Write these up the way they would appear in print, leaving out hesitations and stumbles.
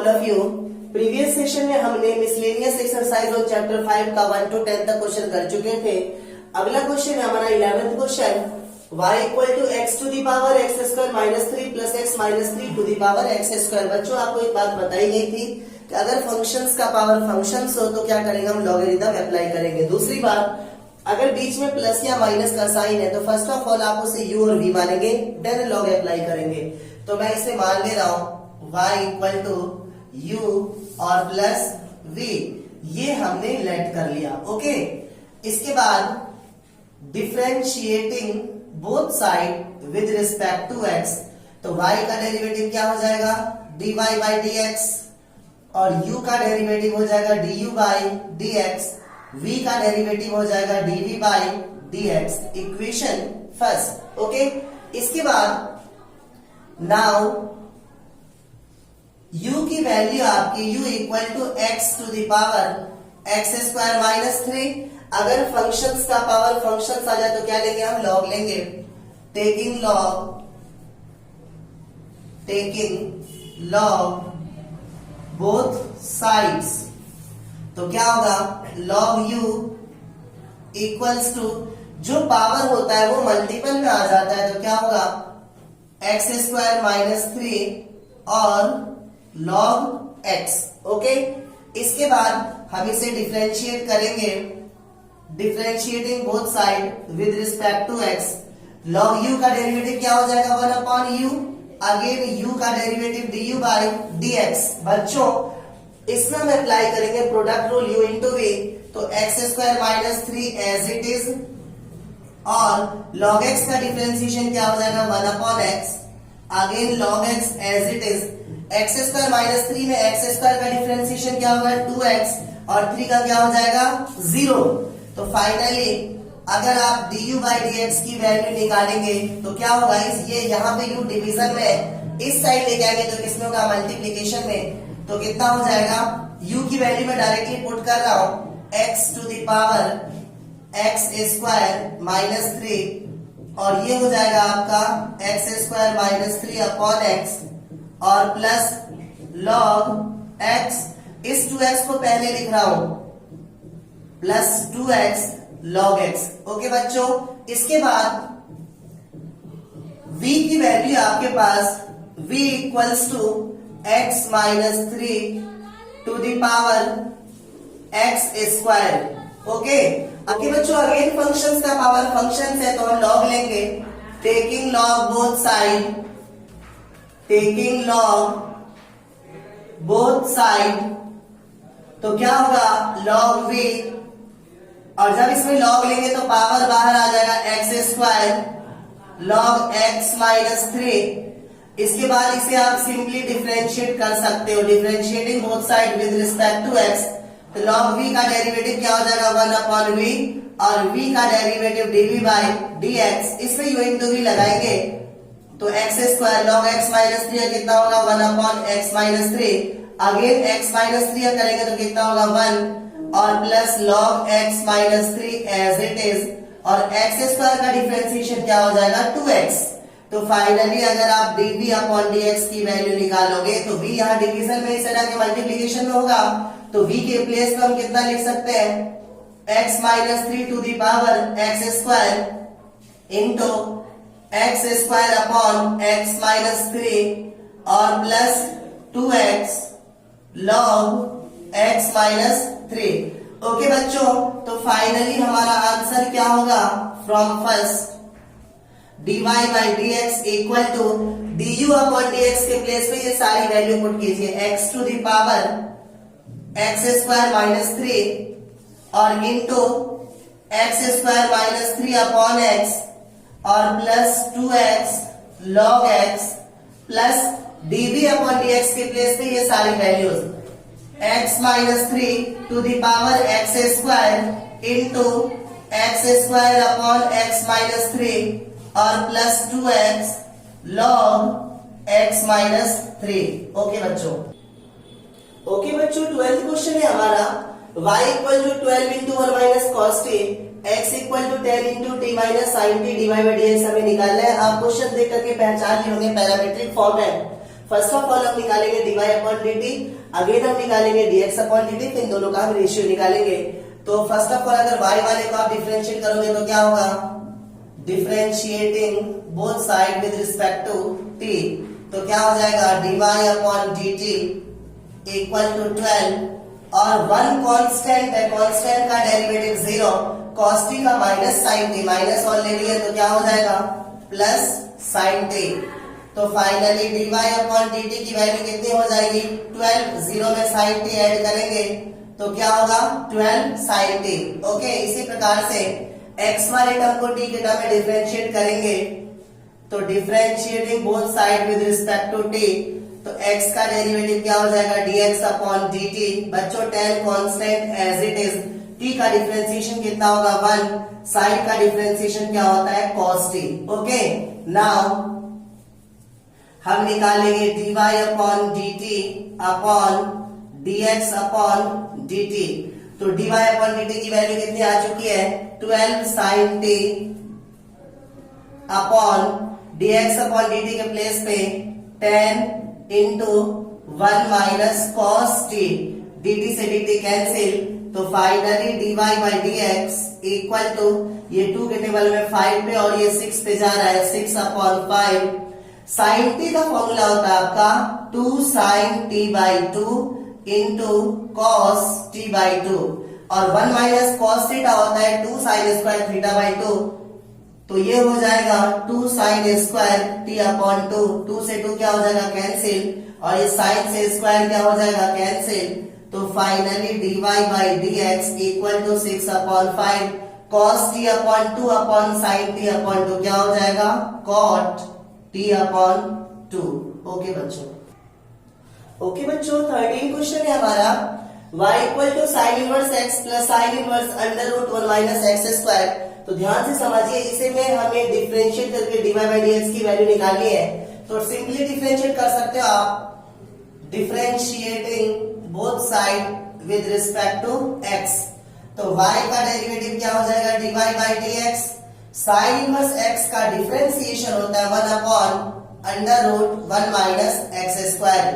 All of you. Previous session में हमने miscellaneous exercise और चैप्टर 5 का 1 to 10 तक क्वेश्चन कर चुके थे। अगला क्वेश्चन है हमारा 11th question, y equal to x to the power x square minus 3 plus x minus 3 to the power x square. बच्चों आपको एक बात बताई गई थी कि अगर फंक्शंस का पावर फंक्शंस हो तो क्या करेंगे, हम लॉगरिथम अप्लाई करेंगे। दूसरी बात, अगर बीच में प्लस या माइनस का साइन है तो फर्स्ट ऑफ ऑल आप उसे u और v मानेंगे, देन लॉग अप्लाई करेंगे। तो मैं इसे मान ले रहा हूं y इक्वल टू u और प्लस v, ये हमने लेट कर लिया। ओके, इसके बाद differentiating both side with respect to x, तो y का डेरिवेटिव क्या हो जाएगा, dy बाई dx, और u का डेरिवेटिव हो जाएगा du बाई dx, v का डेरिवेटिव हो जाएगा dv by dx। Equation first. Okay, इसके बाद नाउ u की वैल्यू आपकी u equal to x to the power x square minus 3। अगर फंक्शंस का पावर फंक्शंस आ जाए तो क्या लेंगे, हम लॉग लेंगे। टेकिंग लॉग बोथ साइड्स, तो क्या होगा, log u इक्वल्स टू, जो पावर होता है वो मल्टीपल में आ जाता है तो क्या होगा, एक्स स्क्वायर माइनस 3 और log x। ओके, इसके बाद हम इसे डिफरेंशिएट करेंगे, differentiating both side with respect to x। log u का डेरिवेटिव क्या हो जाएगा, 1 अपॉन u, अगेन u का डेरिवेटिव du बाई dx। बच्चों इसमें हम अप्लाई करेंगे product rule u into v, तो x square minus 3 as it is, और log x का डिफरेंशिएशन क्या हो जाएगा, 1 upon x, again log x as it is. X square minus 3 में एक्स स्क्वायर का डिफरेंशिएशन क्या होगा, 2x, और 3 का क्या हो जाएगा, 0। तो फाइनली अगर आप du बाई dx की वैल्यू निकालेंगे तो क्या होगा, ये यहाँ पे u डिवीजन में इस साइड लेके आएंगे तो किसमें होगा, मल्टीप्लीकेशन में। तो कितना हो जाएगा, u की वैल्यू में डायरेक्टली पुट कर रहा हूं, x to the power x square minus 3, और ये हो जाएगा आपका x square minus 3 upon x, और प्लस log x, इस 2x को पहले लिख रहा हूं, plus 2x log x। Okay बच्चों, इसके बाद v की वैल्यू आपके पास v equals to x minus 3 to the power x square. Okay, आगे बच्चों अगेन फंक्शंस का पावर फंक्शंस है तो हम log लेंगे, taking log both side, taking log both side, तो क्या होगा, log v, और जब इसमें log लेंगे तो पावर बाहर आ जाएगा x square log x minus 3। इसके बाद इसे आप सिंपली डिफरेंशिएट कर सकते हो, differentiating both side with respect to x, तो log v का डेरिवेटिव क्या हो जाएगा, 1 अपॉन v, और v का डेरिवेटिव dv बाई dx। इसमें u इंटू v लगाएंगे तो x square log x minus 3 कितना होगा, 1 upon x minus 3, again x minus 3 करेंगे तो कितना होगा, 1, और plus log x minus 3 as it is, और x स्क्वायर का डिफरेंशिएशन क्या हो जाएगा, 2x। तो फाइनली अगर आप dv अपॉन dx की वैल्यू निकालोगे तो v यहाँ डिवीजन में इस तरह के मल्टीप्लीकेशन में होगा, तो v के प्लेस पर हम कितना लिख सकते हैं, x minus 3 to the power x square into x square upon x minus 3 और plus 2x log x minus 3। Okay बच्चों, तो फाइनली हमारा आंसर क्या होगा, from first dy by dx equal to du upon dx के place पे ये सारी वैल्यू पुट कीजिए, x to the power x square minus 3 और into x square minus 3 upon x, और plus 2x log x, plus dv upon dx के place पे ये सारी values, x minus 3 to the power x square into x square upon x minus 3 और plus 2x log x minus 3। Okay बच्चों, 12th question है हमारा, y equal to 12 into 1 minus cos t, x equal to 10 into t minus sine t d y by d x हमें निकालना है। आप question देख करके पहचान लिए होंगे, पैरामीट्रिक फॉर्म है। फर्स्ट ऑफ ऑल हम निकालेंगे dy अपॉन dt, अगेन हम निकालेंगे dx अपॉन dt, फिर इन दोनों का हम रेशियो निकालेंगे। तो फर्स्ट ऑफ ऑल अगर y वाले को आप डिफरेंशिएट करोगे तो क्या होगा, differentiating both side with respect to t, तो क्या हो जाएगा dy upon dt equal to 12, और वन कांस्टेंट है, कांस्टेंट का डेरिवेटिव 0, cos t का minus sin t, minus already है तो क्या हो जाएगा प्लस sin t। तो फाइनली dy अपॉन dt की वैल्यू कितनी हो जाएगी 12, 0 में sin t ऐड करेंगे तो क्या होगा 12 sin t। ओके, इसी प्रकार से x वाले टर्म को t के टर्म में डिफरेंशिएट करेंगे तो differentiating both side with respect to t, तो x का डेरिवेटिव क्या हो जाएगा dx अपॉन dt। बच्चों tan constant as it is, t का डिफरेंशिएशन कितना होगा 1, sin का डिफरेंशिएशन क्या होता है cos t। ओके, नाउ हम निकालेंगे dy upon dt upon dx upon dt। तो dy अपॉन dt की वैल्यू कितनी आ चुकी है 12 sin t upon dx upon dt के प्लेस पे 10 into 1 minus cos t, dt से dt कैंसिल, तो finally dy by dx equal to, ये 2 के टेबल में 5 पे और ये 6 पे जा रहा है, 6 अपॉन 5। sin t का फॉर्मूला होता है आपका 2 sin t by 2 into cos t by 2, और 1 माइनस cos थीटा होता है 2 sin स्क्वायर थीटा बाई 2, तो ये हो जाएगा 2 sin स्क्वायर t अपॉन 2, 2 से 2 क्या हो जाएगा कैंसिल, और ये sin से स्क्वायर क्या हो जाएगा कैंसिल, तो finally dy by dx equal to 6 upon 5, cos t upon 2 upon sin t upon 2 क्या हो जाएगा cot t अपॉन 2। ओके बच्चों, ओके बच्चों, 13 क्वेश्चन है हमारा, y equal to sine inverse x plus sine inverse under root 1 minus x square. तो ध्यान से समझिए, इसे में हमें डिफरेंशिएट करके dy बाई dx की वैल्यू निकालनी है, तो सिंपली डिफरेंशिएट कर सकते हो आप, differentiating both side with respect to x। तो y का डेरिवेटिव क्या हो जाएगा dy by dx, sine inverse x का डिफरेंशिएशन होता है 1 upon under root 1 minus x square,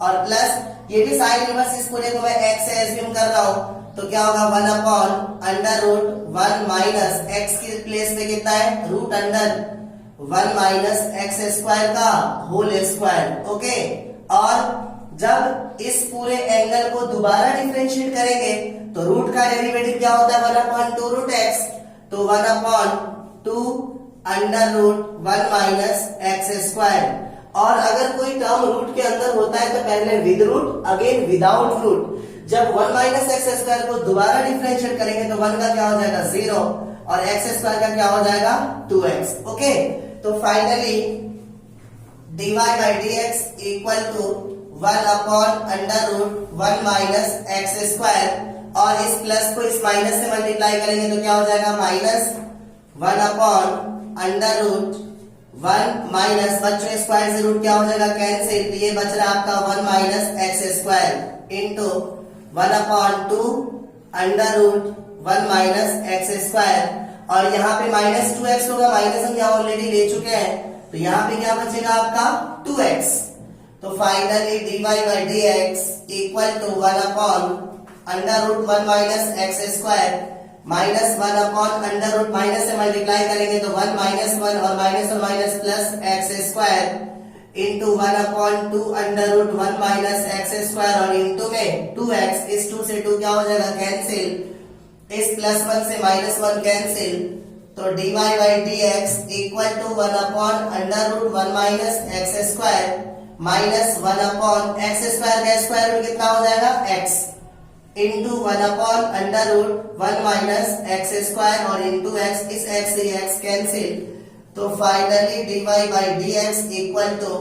और प्लस ये भी साइन इनवर्स, इस पूरे को मैं x से एज्यूम कर रहा हूं, तो क्या होगा 1 upon under root 1 minus x के प्लेस पे कितना है root under 1 minus x square का होल स्क्वायर। ओके, और जब इस पूरे एंगल को दोबारा डिफरेंशिएट करेंगे तो रूट का डेरिवेटिव क्या होता है 1 अपॉन 2 रूट x, तो 1 upon 2 under root 1 minus x square. और अगर कोई टर्म रूट के अंदर होता है तो पहले with root, again without root. जब 1 माइनस एक्स स्क्वायर को दोबारा डिफरेंशिएट करेंगे तो 1 का क्या हो जाएगा 0, और एक्स स्क्वायर का क्या हो जाएगा 2x। ओके, तो finally dy by dx equal to 1 upon under root 1 minus x square, और इस प्लस को इस माइनस से मल्टीप्लाई करेंगे तो क्या हो जाएगा minus 1 upon under root 1 minus, बच्चों स्क्वायर से रूट क्या हो जाएगा कैंसिल, तो ये बच रहा है आपका 1 minus x square into 1 upon 2 under root 1 minus x square, और यहाँ पे माइनस 2x होगा, माइनस हम यहाँ ऑलरेडी ले चुके हैं, तो यहाँ पे क्या बचेगा आपका 2x। तो finally dy by dx equal to 1 upon under root 1 minus x square minus 1 upon under root, minus से मल्टीप्लाई करेंगे तो 1 माइनस 1 और minus plus x square into 1 upon 2 under root 1 minus x square, और into में 2x, इस 2 से 2 क्या हो जाएगा कैंसिल, इस प्लस 1 से माइनस 1 कैंसिल, तो dy by dx equal to 1 upon under root 1 minus x square minus 1 upon x square का स्क्वायर रूट कितना हो जाएगा x, into 1 upon under root 1 minus x square, और इंटू x, इस x से x cancel, तो finally dy by dx equal to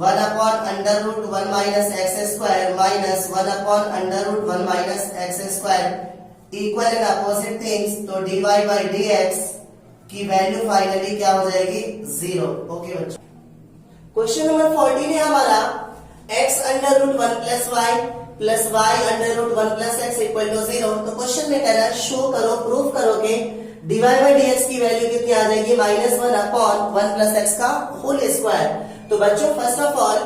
1 upon under root 1 minus x square minus 1 upon under root 1 minus x square equal and opposite things, तो dy by dx की value finally क्या हो जाएगी 0। Okay बच्चों, question number 14 है हमारा, x under root 1 plus y under root 1 plus x equal to 0। तो question में कह रहा है शो करो, प्रूफ करो कि dy बाई dx की वैल्यू कितनी आ जाएगी -1 अपॉन 1 प्लस एक्स का होल स्क्वायर। तो बच्चों फर्स्ट ऑफ ऑल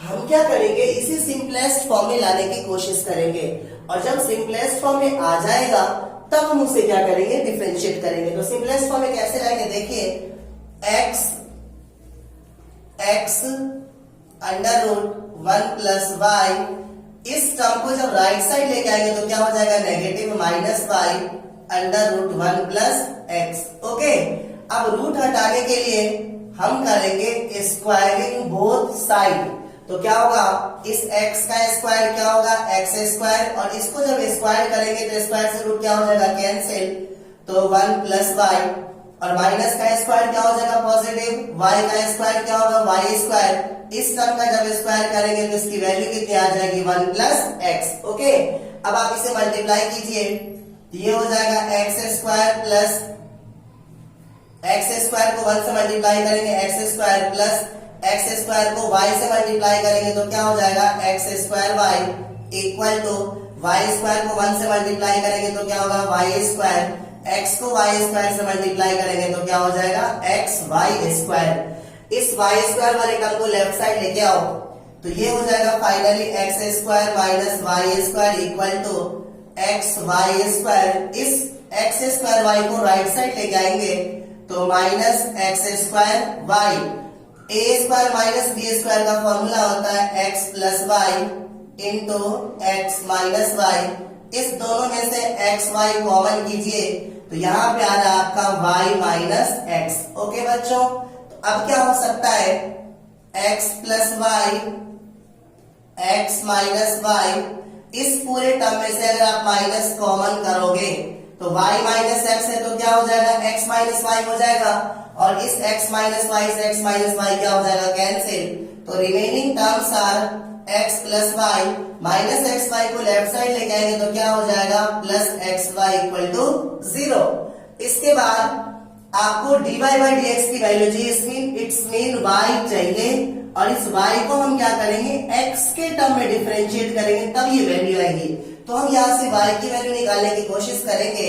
हम क्या करेंगे, इसी सिंपलेस्ट फॉर्म में लाने की कोशिश करेंगे, और जब सिंपलेस्ट फॉर्म में आ जाएगा तब हम उसे क्या करेंगे, डिफरेंशिएट करेंगे। तो सिंपलेस्ट फॉर्म में कैसे लाएंगे, देखिए x under root 1 plus y, इस टर्म को जब राइट साइड लेके आएंगे तो क्या हो जाएगा, negative minus y under root 1 plus x. Okay, अब रूट हटाने के लिए हम करेंगे स्क्वायरिंग बोथ साइड। तो क्या होगा, इस x का स्क्वायर क्या होगा, x स्क्वायर, और इसको जब स्क्वायर करेंगे तो स्क्वायर से रूट क्या हो जाएगा, कैंसिल, तो 1 प्लस वाई, और माइनस का स्क्वायर क्या हो जाएगा, पॉजिटिव, y का स्क्वायर क्या होगा, y स्क्वायर। इस टर्म का जब स्क्वायर करेंगे तो इसकी वैल्यू कितनी आ जाएगी, 1 प्लस एक्स। ओके, अब आप इसे मल्टीप्लाई कीजिए, ये हो जाएगा x square plus, x square को 1 से मल्टीप्लाई करेंगे x square, plus x square को y से मल्टीप्लाई करेंगे तो क्या हो जाएगा, x square y equal to y square को 1 से मल्टीप्लाई करेंगे तो क्या होगा, y स्क्वायर, x को y स्क्वायर से मल्टीप्लाई करेंगे तो क्या हो जाएगा, एक्स वाई स्क्वायर। इस y स्क्वायर वाले टर्म को लेफ्ट साइड लेके आओ तो ये हो जाएगा finally x square minus y square equal to x y square. इस एक्स स्क्वायर वाई को राइट साइड लेके आएंगे तो minus x square y, a square minus b square का फॉर्मूला होता है x plus y into x minus y. इस दोनों में से एक्स वाई कॉमन कीजिए तो यहाँ पे आ रहा है आपका वाई माइनस एक्स। ओके बच्चों, तो अब क्या हो सकता है, x plus y, x minus y, इस पूरे टर्म में से अगर आप माइनस कॉमन करोगे तो y माइनस एक्स है तो क्या हो जाएगा, x माइनस वाई हो जाएगा, और इस x माइनस वाई से x माइनस वाई क्या हो जाएगा, कैंसिल। तो remaining terms are x plus y, minus x y को लेफ्ट साइड लेके आएंगे तो क्या हो जाएगा, plus x y equal to 0। इसके बाद आपको dy बाई dx की वैल्यू चाहिए, इट्स मीन y चाहिए, और इस y को हम क्या करेंगे, x के टर्म में डिफरेंशिएट करेंगे तब ये वैल्यू आएगी। तो हम यहाँ से y की वैल्यू निकालने की कोशिश करेंगे।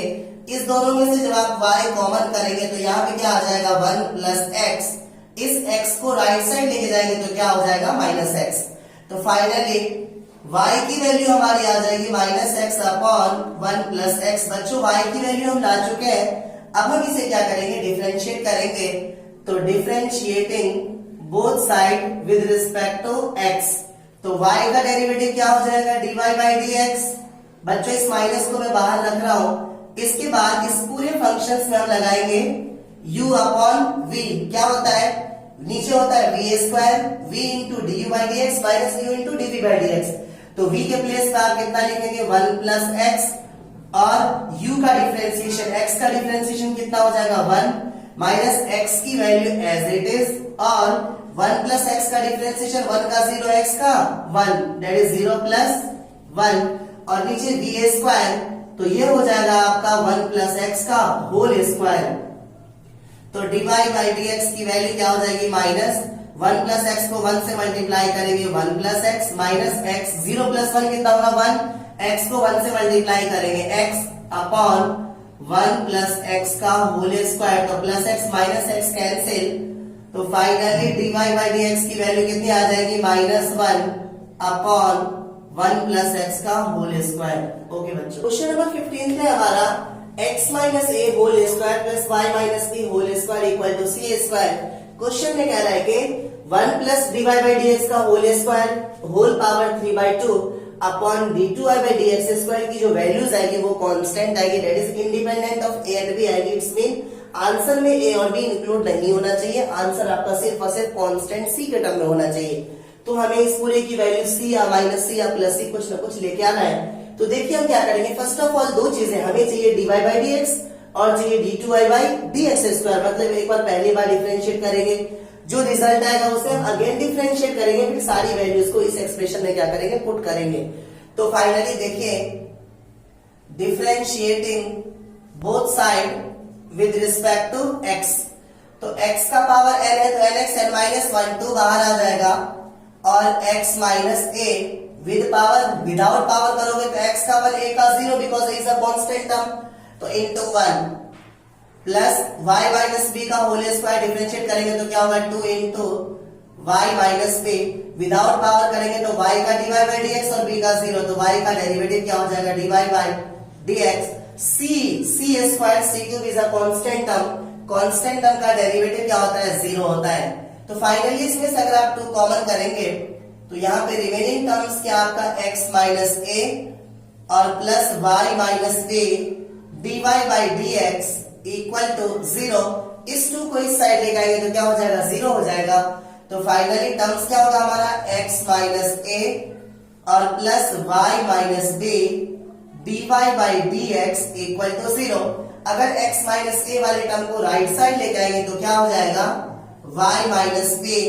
इस दोनों में से जब आप y कॉमन करेंगे तो यहाँ पे क्या आ जाएगा, 1 प्लस एक्स, इस x को राइट साइड लेके जाएंगे तो क्या हो जाएगा, माइनस एक्स। तो फाइनली y की वैल्यू हमारी आ जाएगी minus x upon 1 plus x. बच्चों y की वैल्यू हम ला चुके हैं, अब हम इसे क्या करेंगे, डिफरेंशिएट करेंगे। तो differentiating both side with respect to x, तो y का डेरिवेटिव क्या हो जाएगा, dy बाई dx। बच्चों इस माइनस को मैं बाहर रख रहा हूं। इसके बाद इस पूरे फंक्शंस में हम लगाएंगे u अपॉन v, क्या होता है, नीचे होता है v square, v into d u by d x minus u into d v by d x. तो v के प्लेस पे आप कितना लिखेंगे, 1 प्लस एक्स, और u का डिफरेंशिएशन, x का डिफरेंशिएशन कितना हो जाएगा, 1 माइनस x की वैल्यू एज इट इज, और 1 प्लस एक्स का डिफरेंशिएशन 1 का 0 x का 1, दैट इज 0 प्लस 1, और नीचे v स्क्वायर, तो ये हो जाएगा आपका 1 प्लस एक्स का होल स्क्वायर। तो dy बाई dx की वैल्यू क्या हो जाएगी, माइनस 1 प्लस एक्स को 1 से मल्टीप्लाई करेंगे 1 plus x, minus x, 0 plus 1 कितना होगा 1, एक्स को 1 से मल्टीप्लाई करेंगे x अपॉन 1 प्लस एक्स का होल स्क्वायर, तो plus x minus x cancel. तो फाइनली dy बाई dx की वैल्यू कितनी आ जाएगी, माइनस 1 अपॉन 1 प्लस एक्स का होल स्क्वायर। ओके बच्चों, क्वेश्चन नंबर 15 है हमारा, x minus a whole square plus y minus b whole square equal to c square. Question में कह रहा है कि 1 plus d y by d x का whole square whole power 3/2 upon d two y by d x square की जो values आएगी वो कांस्टेंट आएगी, that is independent of a and b आएगी। इट्स मीन आंसर में ए और be include नहीं होना चाहिए, आंसर आपका सिर्फ और सिर्फ कांस्टेंट सी के टर्म में होना चाहिए। तो हमें इस पूरे की वैल्यू सी या माइनस सी या प्लस सी कुछ ना कुछ लेके आना है। तो देखिए हम क्या करेंगे, फर्स्ट ऑफ ऑल दो चीजें हमें चाहिए, d y by d x और चाहिए d two y by d x square. मतलब एक बार पहली बार डिफरेंशिएट करेंगे, जो रिजल्ट आएगा उसे हम अगेन डिफरेंशिएट करेंगे, फिर सारी वैल्यूज को इस एक्सप्रेशन में क्या करेंगे, पुट करेंगे। तो फाइनली देखिए, differentiating both side with respect to x, तो x का पावर n है तो nx n माइनस 1 2 बाहर आ जाएगा, और x minus a with power, without power करोगे तो x का 1 a का 0 because is a constant term, तो into 1 plus y minus b का होल स्क्वायर डिफरेंशिएट करेंगे तो क्या होगा 2 into y minus B, without power करेंगे तो y का dy बाई dx और b का 0, तो y का डेरिवेटिव क्या हो जाएगा dy by dx। c square c cube is a constant term, constant term का डेरिवेटिव क्या होता है 0 होता है। तो फाइनली इसमें से अगर आप 2 कॉमन करेंगे तो यहाँ पे रिमेनिंग टर्म्स क्या आपका x माइनस a और plus y minus b dy by dx equal to 0। इस 2 को इस साइड लेके आएंगे तो क्या हो जाएगा 0 हो जाएगा। तो फाइनली टर्म्स क्या होगा हमारा x माइनस a और plus y minus b dy by dx equal to 0। अगर x माइनस a वाले टर्म को राइट साइड लेके आएंगे तो क्या हो जाएगा y minus b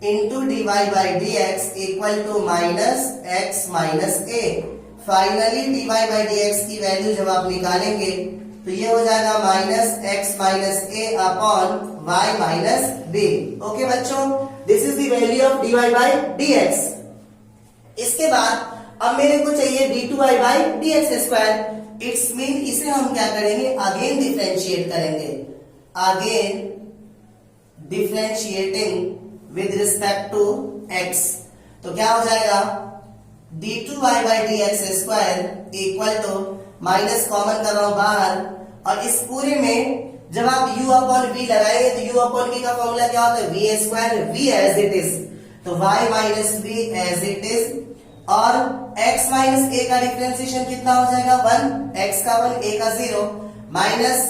into dy by dx equal to minus x minus a। Finally dy by dx की वैल्यू जब आप निकालेंगे तो ये हो जाएगा minus x minus a upon y minus b। Okay बच्चों, this is the value of dy by dx। इसके बाद अब मेरे को चाहिए d2y by dx square. It's mean इसे हम क्या करेंगे अगेन डिफरेंशिएट करेंगे, again differentiating with respect to x। तो क्या हो जाएगा d2y by dx square equal to minus common कर रहा हूं बाहर, और इस पूरे में जब आप u अपॉन v लगाएंगे तो u अपॉन v का फॉर्मूला क्या होता है v square, v as it is, तो y minus v as it is, और x माइनस a का डिफरेंशिएशन कितना हो जाएगा 1, x का 1 a का 0, minus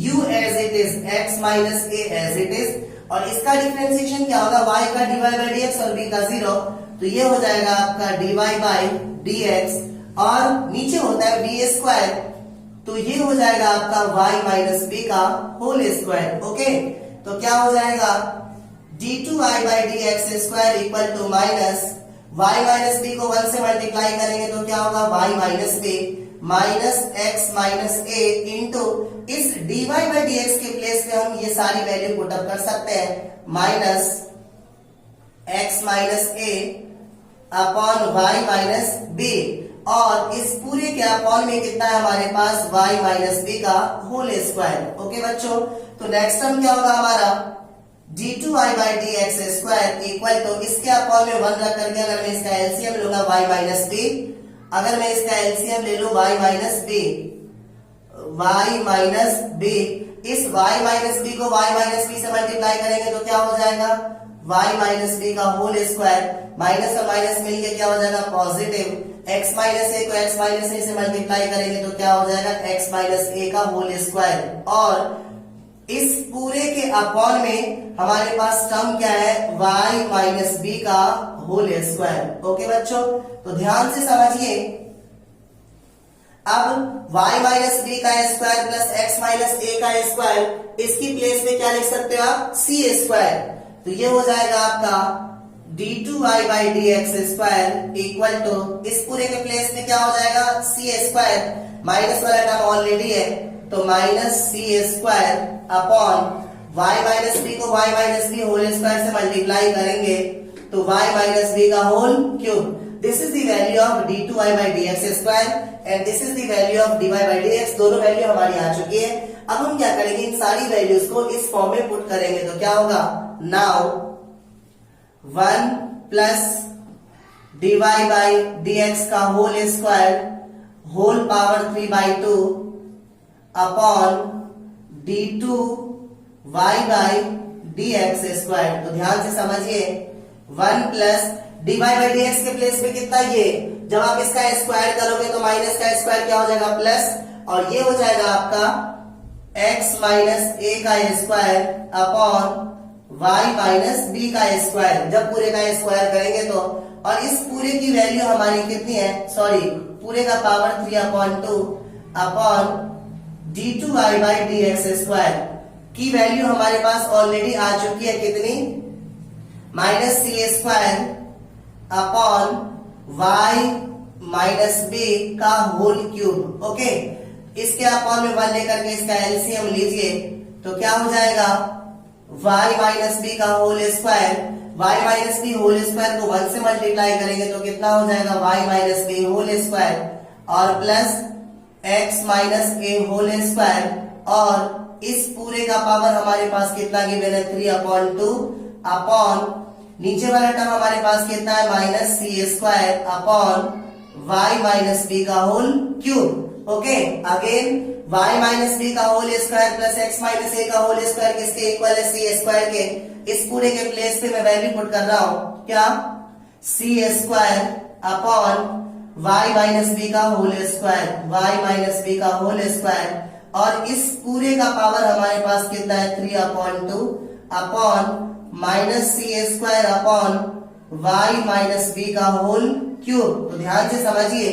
u as it is x minus a as it is, और इसका डिफरेंशिएशन क्या होगा y का dy बाई dx और b का 0, तो ये हो जाएगा आपका dy बाई dx, और नीचे होता है v स्क्वायर, तो ये हो जाएगा आपका y माइनस b का होल स्क्वायर। ओके, तो क्या हो जाएगा d2y by dx square equal to minus y minus b को 1 से मल्टीप्लाई करेंगे तो क्या होगा y minus b minus x minus a into इस dy बाई dx के प्लेस पे हम ये सारी वैल्यू पुट अप कर सकते हैं, minus x minus a upon y minus b, और इस पूरे के अपॉन में कितना है हमारे पास y माइनस b का होल स्क्वायर। ओके बच्चों, तो नेक्स्ट टर्म क्या होगा हमारा d2y by dx square equal to इसके अपॉन में 1 रख करके अगर मैं इसका एलसीएम लूंगा y माइनस b, अगर मैं इसका एलसीएम ले लूं y माइनस b, इस y माइनस b को y माइनस b से मल्टीप्लाई करेंगे तो क्या हो जाएगा y माइनस b का होल स्क्वायर, माइनस और माइनस मिलके क्या हो जाएगा पॉजिटिव, x माइनस a को x माइनस a से मल्टीप्लाई करेंगे तो क्या हो जाएगा x माइनस a का होल स्क्वायर, और इस पूरे के अपॉन में हमारे पास टर्म क्या है y माइनस b का होल स्क्वायर। ओके बच्चों, तो ध्यान से समझिए, अब y माइनस b का square plus x minus a का स्क्वायर, इसकी प्लेस में क्या लिख सकते हो आप c स्क्वायर, तो ये हो जाएगा आपका d2y by dx square equal to इस पूरे के प्लेस में क्या हो जाएगा c स्क्वायर, माइनस वाला टर्म ऑलरेडी है तो minus c square upon y minus b को y minus b whole square से मल्टीप्लाई करेंगे तो y माइनस b का whole cube. This is the value of d2y by dx square and this is the value of dy by dx। दोनों value हमारी आ चुकी है। अब हम क्या करेंगे, इन सारी वैल्यूज को इस फॉर्म में पुट करेंगे तो क्या होगा, now 1 plus dy by dx का whole square whole power 3/2 upon d2 y by dx square. तो ध्यान से समझिए, 1 प्लस dy बाई dx के प्लेस में कितना, ये जब आप इसका स्क्वायर करोगे तो माइनस का स्क्वायर क्या हो जाएगा प्लस, और ये हो जाएगा आपका x माइनस a का square upon y minus b का स्क्वायर, जब पूरे का स्क्वायर करेंगे तो, और इस पूरे की वैल्यू हमारी कितनी है, सॉरी पूरे का power 3/2 upon d2y by dx square की वैल्यू हमारे पास ऑलरेडी आ चुकी है, कितनी, minus c square upon y minus b का होल क्यूब। ओके, इसके अपॉन में 1 लेकर के इसका एलसीएम लीजिए तो क्या हो जाएगा y माइनस b का whole square, y minus b whole square को 1 से मल्टीप्लाई करेंगे तो कितना हो जाएगा y minus b whole square और plus x minus a whole square, और इस पूरे का पावर हमारे पास कितना गिवन है 3/2 अपॉन नीचे वाला टर्म हमारे पास कितना है माइनस सी square upon y minus B का whole cube. Okay, again y minus B का whole square plus x minus A का होल स्क्वायर किसके इक्वल है सी स्क्वायर के। इस पूरे के प्लेस पे मैं वैल्यू पुट कर रहा हूं क्या, C square upon y minus B का whole square, y minus B का होल स्क्वायर, और इस पूरे का पावर हमारे पास कितना है 3/2 अपॉन माइनस सी square upon y minus B का होल क्यूब। तो ध्यान से समझिए,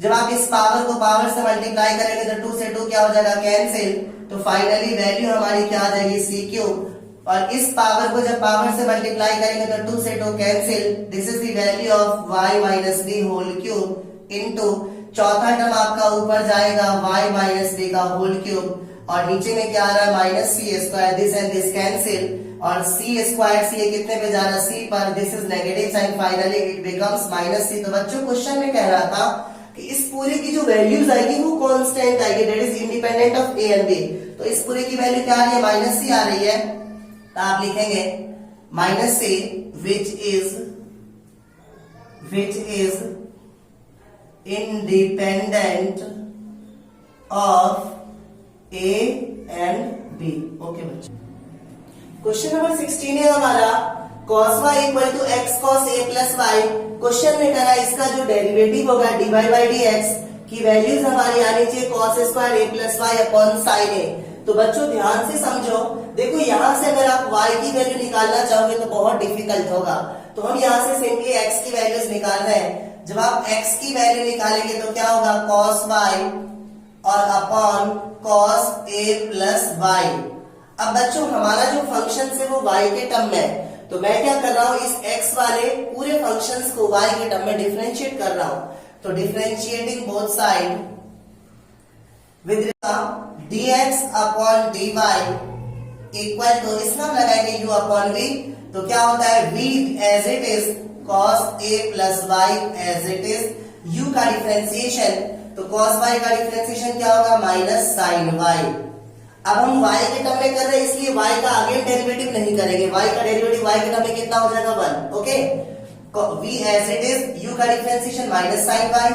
जब आप इस पावर को पावर से मल्टीप्लाई करेंगे तो 2 से 2 क्या हो जाएगा कैंसिल, तो फाइनली वैल्यू हमारी क्या आ जाएगी सी क्यूब। और इस पावर को जब पावर से मल्टीप्लाई करेंगे तो 2 से 2 cancel, this is the value of y minus b whole cube into चौथा टर्म आपका ऊपर जाएगा y माइनस बी का होल क्यूब, और नीचे में क्या आ रहा है minus C square, this and this cancel, और सी स्क्वायर से ये कितने पे जा रहा है सी पर, this is negative sign, finally it becomes minus c. तो बच्चों क्वेश्चन में कह रहा था कि इस पूरे की जो वैल्यूज आएगी वो कांस्टेंट आएगी, that is independent of a and b. तो इस पूरे की वैल्यू क्या आ रही है माइनस सी आ रही है, तो आप लिखेंगे minus c which is independent of a and b. Okay बच्चों, क्वेश्चन नंबर 16 है हमारा cos y equal to x cos a plus y. Question में करा इसका जो डेरिवेटिव होगा dy बाई dx की वैल्यूज हमारी आनी चाहिए cos square a plus y upon sine a। तो बच्चों ध्यान से समझो, देखो यहाँ से अगर आप y की वैल्यू निकालना चाहोगे तो बहुत डिफिकल्ट होगा, तो हम यहाँ से सिंपली x की वैल्यूज निकाल रहे हैं। जब आप x की वैल्यू निकालेंगे तो क्या होगा cos y और upon cos a plus y. अब बच्चों हमारा जो फंक्शन है वो y के टर्म में है, तो मैं क्या कर रहा हूं इस x वाले पूरे फंक्शंस को y के टर्म में डिफरेंशिएट कर रहा हूं। तो differentiating both side with dx upon dy equal to, इसमें हम लगाएंगे u अपॉन v, तो क्या होता है v as it is cos a plus y as it is, u का डिफरेंशिएशन, तो cos y का डिफरेंशिएशन क्या होगा माइनस साइन y। अब हम y के टर्म में कर रहे हैं इसलिए y का आगे डेरिवेटिव नहीं करेंगे, y का डेरिवेटिव y के टर्म में कितना हो जाएगा 1। Okay, v as it is, u का differentiation minus sine y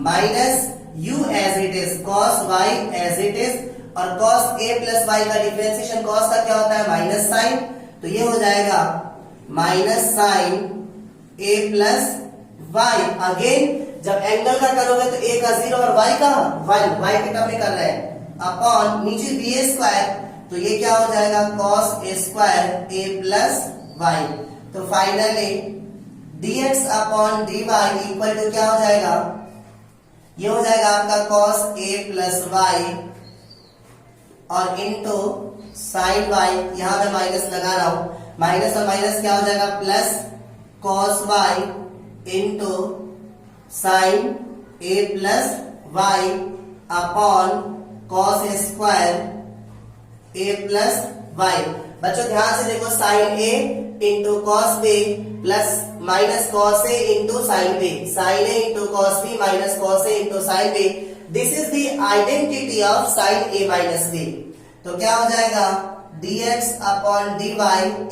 minus u as it is cos y as it is, और cos a प्लस y का डिफरेंशिएशन cos का क्या होता है माइनस साइन, तो ये हो जाएगा minus sine a plus y। Again जब एंगल का करोगे तो a का 0 और y का 1, y के टर्म में कर रहे हैं, अपॉन नीचे बी स्क्वायर, तो ये क्या हो जाएगा cos a square a plus y. तो finally dx upon dy equal to क्या हो जाएगा, ये हो जाएगा आपका cos a प्लस वाई और इनटू साइन y, यहां मैं माइनस लगा रहा हूं, माइनस और माइनस क्या हो जाएगा plus cos y into sine a plus y upon cos square a plus y. बच्चों ध्यान से देखो, sine a into cos b plus minus cos a into sine b, sine a into cos b minus cos a into sine b, this is the identity of sine a minus b। तो क्या हो जाएगा dx upon dy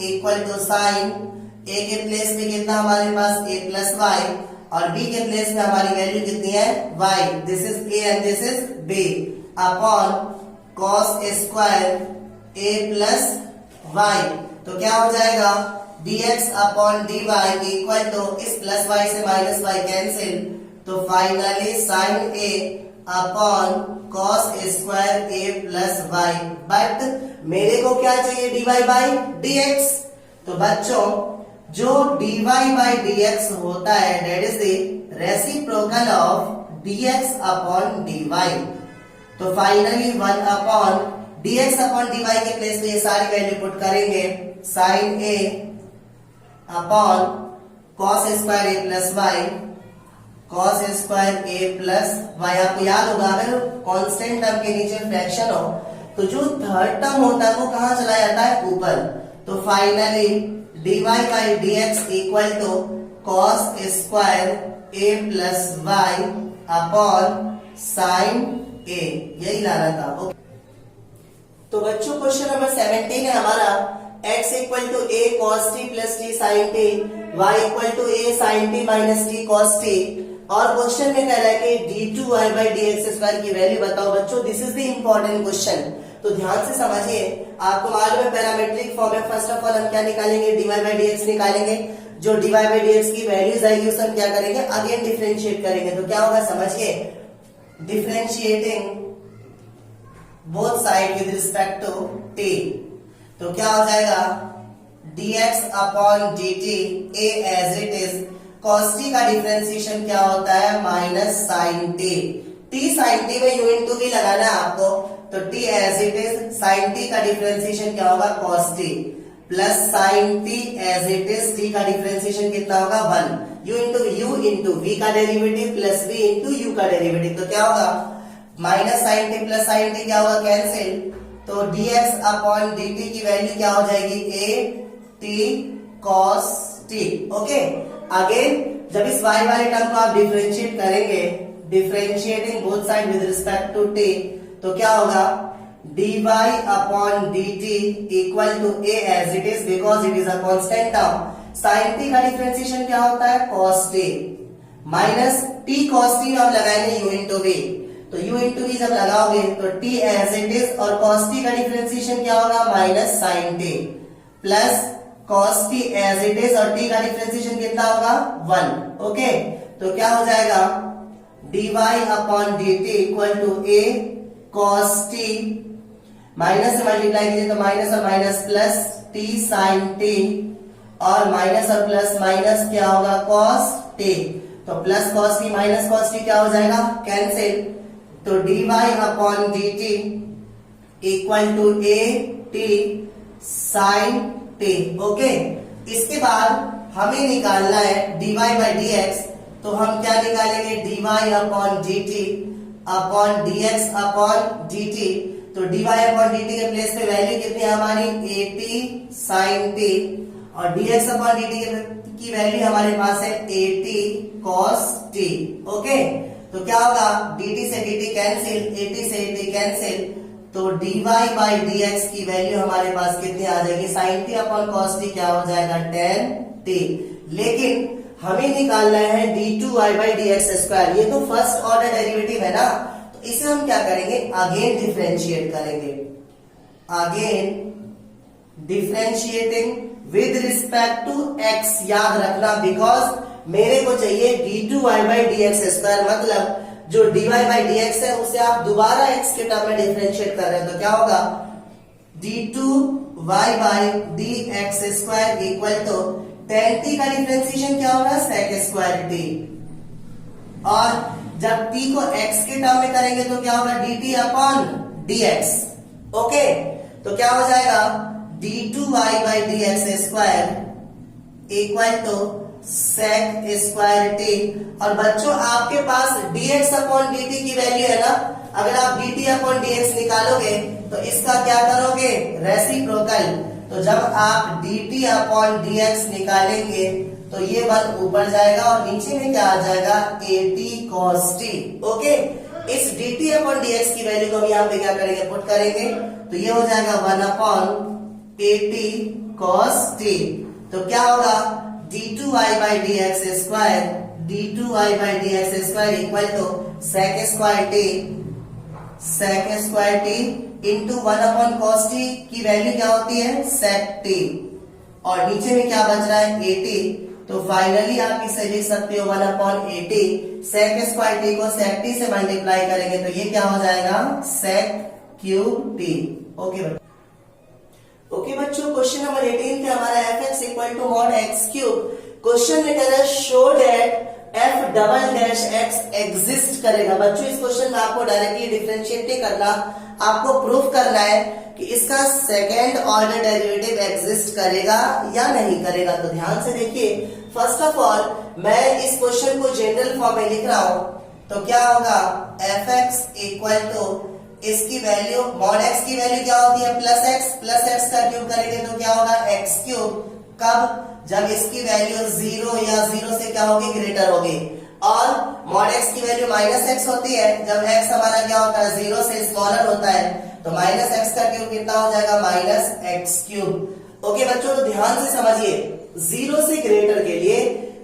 equal to sine a के place में कितना हमारे पास a plus y, और b के प्लेस में हमारी वैल्यू कितनी है y, this is a and this is b, upon cos square a plus y. तो क्या हो जाएगा dx upon dy equal to, इस प्लस y से माइनस y कैंसिल, तो finally sine a upon cos square a plus y. But मेरे को क्या चाहिए dy बाई dx, तो बच्चों जो dy बाई dx होता है that is the reciprocal of dx upon dy। तो finally 1 upon dx upon dy के प्लेस में ये सारी वैल्यू पुट करेंगे, sine a upon cos square a plus y, cos square a plus y. आपको याद होगा अगर कांस्टेंट टर्म के नीचे फ्रैक्शन हो तो जो थर्ड टर्म होता है वो कहां चला जाता है ऊपर। तो finally dy by dx equal to cos square a plus y upon sine a, यही लाना था। तो बच्चों क्वेश्चन नंबर 17 है हमारा, x equal to a cos t plus t sin t, y equal to a sin t minus t cos t। और question में कह रहा है कि d2y by dx स्क्वायर की वैल्यू बताओ बच्चों। This is the important question, तो ध्यान से समझिए। आपको मालूम है पैरामेट्रिक फॉर्म में फर्स्ट ऑफ ऑल हम क्या निकालेंगे, dy by dx निकालेंगे। जो dy by dx की वैल्यूज आएगी उसे हम क्या करेंगे, अगेन डिफरेंशिएट करेंगे। तो क्या होगा समझिए, differentiating both side with respect to t, तो क्या हो जाएगा dx upon dt a as it is. cos t का डिफरेंशिएशन क्या होता है, minus sin t। t sin t में u इंटू v लगाना है आपको, तो t as it is. sin t का डिफरेंशिएशन क्या होगा, cos t plus sin t as it is. t का डिफरेंशिएशन कितना होगा, 1। u इंटू v का derivative plus v into u का डेरिवेटिव, तो क्या होगा minus sin t plus sin t क्या होगा, कैंसिल। तो dx अपॉन dt की वैल्यू क्या हो जाएगी, a t cos t। ओके, अगेन जब इस y वाले टर्म को आप डिफरेंशिएट करेंगे, differentiating both side with respect to t, तो क्या होगा dy upon dt equal to a as it is, because it is a constant term. sin t का डिफरेंशिएशन क्या होता है, cos t minus t cos t हम लगाएंगे u into v, तो u इंटू v जब लगाओगे तो t एज इट इज, और cos t का डिफरेंशिएशन क्या होगा, minus sin t plus cos t as it is, और t का डिफरेंशिएशन कितना होगा, 1। ओके, तो क्या हो जाएगा dy upon dt equal to a cos t, minus से मल्टीप्लाई कीजिए तो माइनस और minus plus t sin t, और माइनस और प्लस माइनस क्या होगा, cos t। तो plus cos t minus cos t क्या हो जाएगा, कैंसिल। तो dy upon dt equal to a t sin t। Okay, इसके बाद हमें निकालना है dy by dx, तो हम क्या निकालेंगे, dy upon dt upon dx upon dt। तो dy अपॉन dt के प्लेस पे वैल्यू कितनी है हमारी, at sin t, और dx अपॉन dt की वैल्यू हमारे पास है at cos t। ओके, तो क्या होगा dt से dt कैंसिल, at से at कैंसिल, तो dy बाई dx की वैल्यू हमारे पास कितनी आ जाएगी, sin t upon cos t क्या हो जाएगा, tan t। लेकिन हमें निकालना है d2y बाई dx स्क्वायर, ये तो फर्स्ट ऑर्डर डेरिवेटिव है ना, तो इसे हम क्या करेंगे, अगेन डिफरेंशिएट करेंगे। Again differentiating with respect to x, याद रखना, बिकॉज मेरे को चाहिए d2y बाई dx स्क्वायर, मतलब जो dy बाई dx है उसे आप दोबारा x के टर्म में डिफरेंशिएट कर रहे हैं, तो क्या होगा d2y by dx square equal to tan t का डिफरेंशिएशन क्या होगा, sec स्क्वायर t, और जब t को x के टर्म में करेंगे तो क्या होगा dt अपॉन dx। ओके, तो क्या हो जाएगा d2y by dx square equal to sec square t। और बच्चों आपके पास dx अपॉन dt की वैल्यू है ना, अगर आप dt अपॉन dx निकालोगे तो इसका क्या करोगे, रेसिप्रोकल। तो जब आप dt अपॉन dx निकालेंगे तो ये 1 ऊपर जाएगा और नीचे में क्या आ जाएगा, at cos t। ओके, इस dt अपॉन dx की वैल्यू को हम यहाँ पे क्या करेंगे, पुट करेंगे, तो ये हो जाएगा 1 अपॉन at cos t। तो क्या होगा d2y by dx square, d2y by dx square equal to sec square t into 1 upon cos t की वैल्यू क्या होती है, sec t, और नीचे में क्या बच रहा है, at। तो फाइनली आप इसे लिख सकते हो 1 upon at, sec square t को sec t से मल्टीप्लाई करेंगे तो ये क्या हो जाएगा, sec क्यूब t। ओके बच्चों, क्वेश्चन नंबर 18 पे हमारा fx equal to mod x cube. Question में कह रहा है show that f double dash x exist करेगा। बच्चों इस क्वेश्चन में आपको डायरेक्टली डिफरेंशिएट नहीं करना, आपको प्रूफ करना है कि इसका सेकेंड ऑर्डर डेरिवेटिव एग्जिस्ट करेगा या नहीं करेगा। तो ध्यान से देखिए, फर्स्ट ऑफ ऑल मैं इस क्वेश्चन को जनरल फॉर्म में लिख रहा हूं, तो क्या होगा fx इक्वल टू इसकी वैल्यू, मॉड x की वैल्यू क्या होती है, प्लस x का क्यूब करेंगे तो क्या होगा x क्यूब। कब, जब इसकी वैल्यू 0 या 0 से क्या होगी, ग्रेटर होगी। और मॉड x की वैल्यू माइनस x होती है, जब x हमारा क्या होता है, 0 से स्मॉलर होता है, तो माइनस x का क्यूब कितना हो जाएगा, माइनस x क्यूब। ओके बच्चों, तो ध्यान से समझिए, 0 से ग्रेटर के लिए,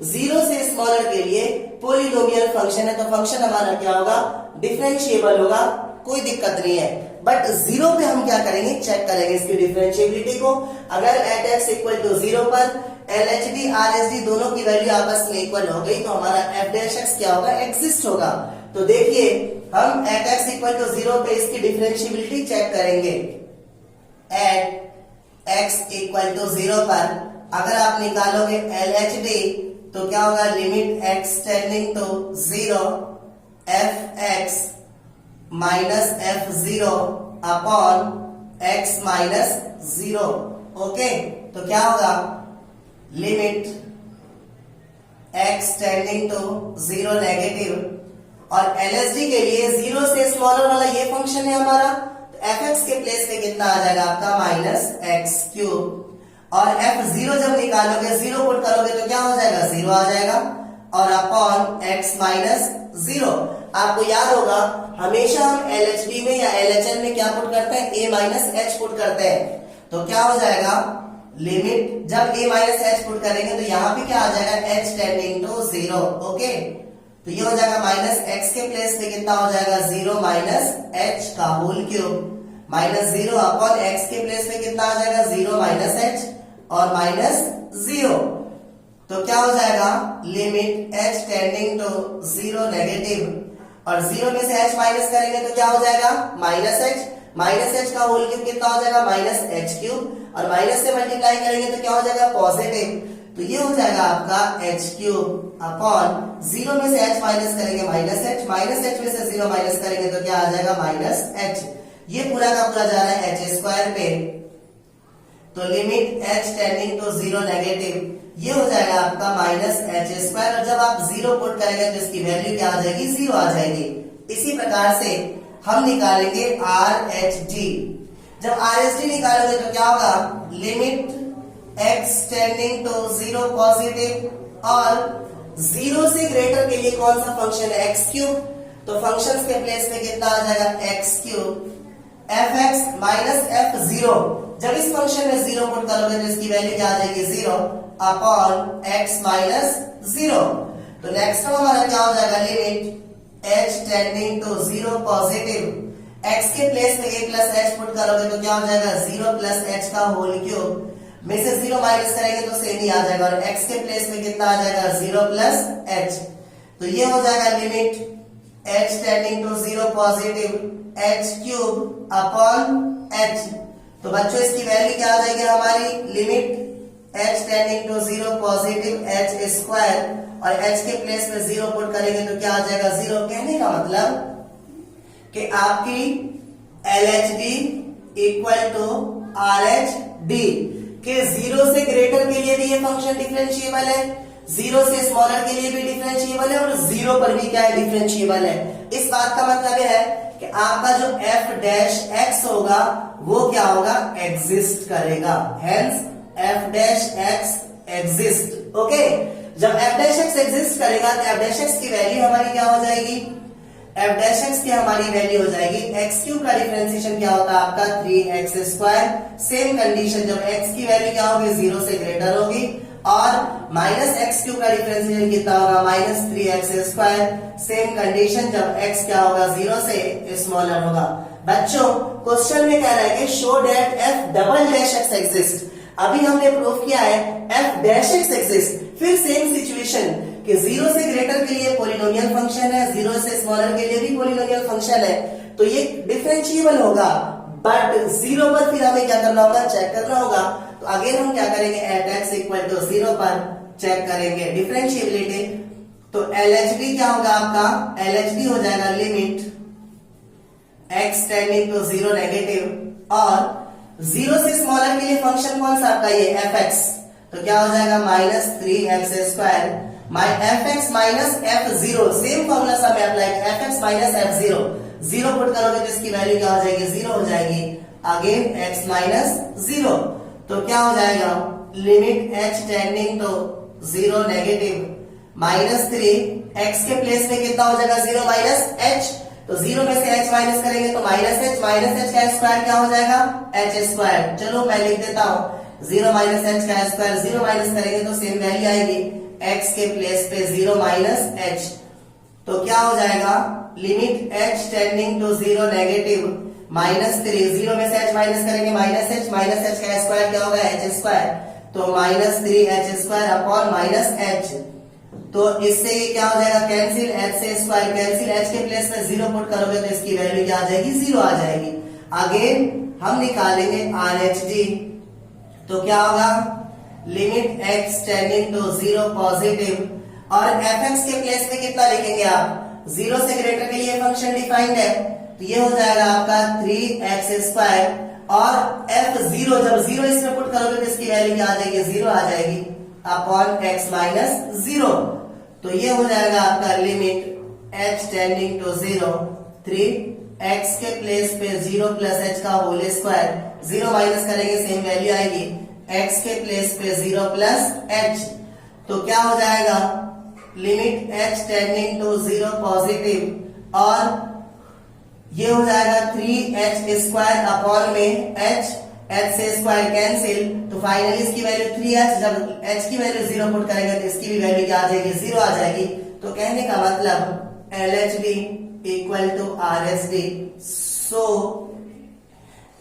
0 से स्मॉलर के लिए पोलिनोमियल फंक्शन है, तो फंक्शन हमारा क्या होगा, डिफरेंशिएबल होगा, कोई दिक्कत नहीं है। बट 0 पे हम क्या करेंगे, चेक करेंगे इसकी डिफरेंशिएबिलिटी को। अगर एट एक्स इक्वल टू 0 पर LHD RHD दोनों की वैल्यू आपस में इक्वल हो गई, तो हमारा f डैश x क्या होगा, एग्जिस्ट होगा। तो देखिए हम एट एक्स इक्वल टू 0 पे इसकी डिफरेंशिएबिलिटी चेक करेंगे। एट एक्स इक्वल टू 0 पर अगर आप निकालोगे LHD तो क्या होगा, limit x tending to 0 f(x) minus f(0) upon x minus 0। Okay, तो क्या होगा, limit x tending to 0 negative, और LHD के लिए 0 से स्मॉलर वाला ये फंक्शन है हमारा, तो f(x) के प्लेस पे कितना आ जाएगा आपका, माइनस एक्स क्यूब, और f(0) जब निकालोगे, 0 पुट करोगे तो क्या हो जाएगा, 0 आ जाएगा, और अपॉन x माइनस 0। आपको याद होगा हमेशा हम LHD में या LHN में क्या पुट करते हैं, a माइनस h पुट करते हैं, तो क्या हो जाएगा, लिमिट जब a माइनस h पुट करेंगे तो यहाँ पे क्या आ जाएगा, h टेंडिंग टू 0। ओके, तो ये हो जाएगा माइनस x के प्लेस पे कितना हो जाएगा, 0 माइनस h का whole cube, minus 0 upon x के प्लेस पे कितना आ जाएगा, 0 माइनस h और माइनस 0। तो क्या हो जाएगा, limit h tending to 0 negative, और 0 में से h माइनस करेंगे तो क्या हो जाएगा, माइनस h, माइनस h का होल क्यूब कितना हो जाएगा, माइनस h क्यूब, और माइनस से मल्टीप्लाई करेंगे तो क्या हो जाएगा, पॉजिटिव, तो ये हो जाएगा आपका h क्यूब अपॉन 0 में से h माइनस करेंगे माइनस h, माइनस h में से 0 माइनस करेंगे तो क्या आ जाएगा, माइनस h। ये पूरा का पूरा जा रहा है h स्क्वायर पे, तो limit h tending to 0 negative, ये हो जाएगा आपका माइनस h स्क्वायर, और जब आप 0 पुट करेंगे तो इसकी वैल्यू क्या आ जाएगी, 0 आ जाएगी। इसी प्रकार से हम निकालेंगे RHD। जब RHD निकालोगे तो क्या होगा, limit x tending to 0 positive, और 0 से ग्रेटर के लिए कौन सा फंक्शन है, x क्यूब, तो फंक्शन के प्लेस में कितना आ जाएगा, x cube, f(x) minus f(0), जब इस फंक्शन में 0 पुट करोगे तो इसकी वैल्यू क्या आ जाएगी, 0 अपॉन x माइनस 0। तो नेक्स्ट हमारा क्या हो जाएगा, limit h tending to 0 positive, x के प्लेस में a प्लस h पुट करोगे तो क्या हो जाएगा, 0 प्लस h का होल क्यूब, में से 0 माइनस करेंगे तो सेम ही आ जाएगा, और x के प्लेस में कितना आ जाएगा, 0 प्लस h। तो ये हो जाएगा limit h tending to 0 positive h cube upon h। तो बच्चों इसकी वैल्यू क्या आ जाएगी हमारी, limit h tending to 0 positive h square, और h के प्लेस में 0 पुट करेंगे तो क्या आ जाएगा, 0। कहने का मतलब कि आपकी LHD इक्वल टू RHD के 0 से ग्रेटर के लिए भी ये फंक्शन डिफरेंशिएबल है, 0 से स्मॉलर के लिए भी डिफरेंशिएबल है, और 0 पर भी क्या है, डिफरेंशिएबल है। इस बात का मतलब यह है कि आपका जो f डैश x होगा वो क्या होगा, एग्जिस्ट करेगा, hence f dash x exist. Okay, जब f डैश x एग्जिस्ट करेगा तो f डैश x की वैल्यू हमारी क्या हो जाएगी, f डैश x की हमारी वैल्यू हो जाएगी, x क्यूब का डिफरेंशिएशन क्या होता है आपका, 3x स्क्वायर। सेम कंडीशन जब x की वैल्यू क्या होगी, 0 से ग्रेटर होगी, और माइनस एक्स क्यूब का डिफरेंशिएशन कितना होगा, minus 3x square. Same condition जब x क्या होगा, 0 से स्मॉलर होगा। बच्चों क्वेश्चन में कह रहा है कि show that f double dash x exist. अभी हमने प्रूव किया है f डैश x एग्जिस्ट, फिर सेम सिचुएशन कि 0 से ग्रेटर के लिए पॉलिनोमियल फंक्शन है, 0 से स्मॉलर के लिए भी पॉलिनोमियल फंक्शन है, तो ये डिफरेंशिएबल होगा, बट 0 पर फिर हमें क्या करना होगा, चेक करना होगा। तो अगेन हम क्या करेंगे, एट x इक्वल टू 0 पर चेक करेंगे डिफरेंशिएबिलिटी। तो LHD क्या होगा आपका, LHD हो जाएगा limit x tending to 0 negative, और 0 से स्मॉलर के लिए फंक्शन कौन सा आपका, ये fx, तो क्या हो जाएगा minus 3x square, fx minus f(0), same formula सब में apply, fx minus f(0), 0 put करोगे तो इसकी वैल्यू क्या हो जाएगी, 0 हो जाएगी, अगेन x माइनस 0। तो क्या हो जाएगा, limit h tending to 0 negative minus 3, x के प्लेस में कितना हो जाएगा, 0 माइनस h, तो 0 में से h माइनस करेंगे तो माइनस h का स्क्वायर क्या हो जाएगा, h स्क्वायर। चलो मैं लिख देता हूं, 0 माइनस एच का स्क्वायर, 0 माइनस करेंगे तो सेम वैल्यू आएगी, x के प्लेस पे 0 माइनस एच, तो क्या हो जाएगा, limit h tending to 0 negative -3, 0 में से h माइनस करेंगे माइनस h का स्क्वायर क्या होगा, h स्क्वायर, तो -3h square upon minus h, तो इससे ये क्या हो जाएगा, कैंसिल, h से स्क्वायर कैंसिल, h के प्लेस में 0 पुट करोगे तो इसकी वैल्यू क्या आ जाएगी, 0 आ जाएगी। अगेन हम निकालेंगे RHD, तो क्या होगा, limit x tending to 0 positive, और fx के प्लेस में कितना लिखेंगे आप, 0 से ग्रेटर के लिए फंक्शन डिफाइंड है, तो ये हो जाएगा आपका 3x स्क्वायर, और f0 जब 0 इसमें पुट करोगे तो इसकी वैल्यू क्या आ जाएगी, 0 आ जाएगी अपॉन x माइनस 0, तो ये हो जाएगा आपका limit h tending to 0, 3x के प्लेस पे 0 प्लस h का होल स्क्वायर, 0 माइनस करेंगे सेम वैल्यू आएगी, x के प्लेस पे 0 प्लस h, तो क्या हो जाएगा, limit h tending to 0 positive, और ये हो जाएगा 3h स्क्वायर अपॉन में h से स्क्वायर कैंसिल, तो फाइनली इसकी वैल्यू 3h, जब h की वैल्यू 0 पुट करेंगे तो इसकी भी वैल्यू क्या आ जाएगी, 0 आ जाएगी, तो कहने का मतलब LHD equal to RHD, so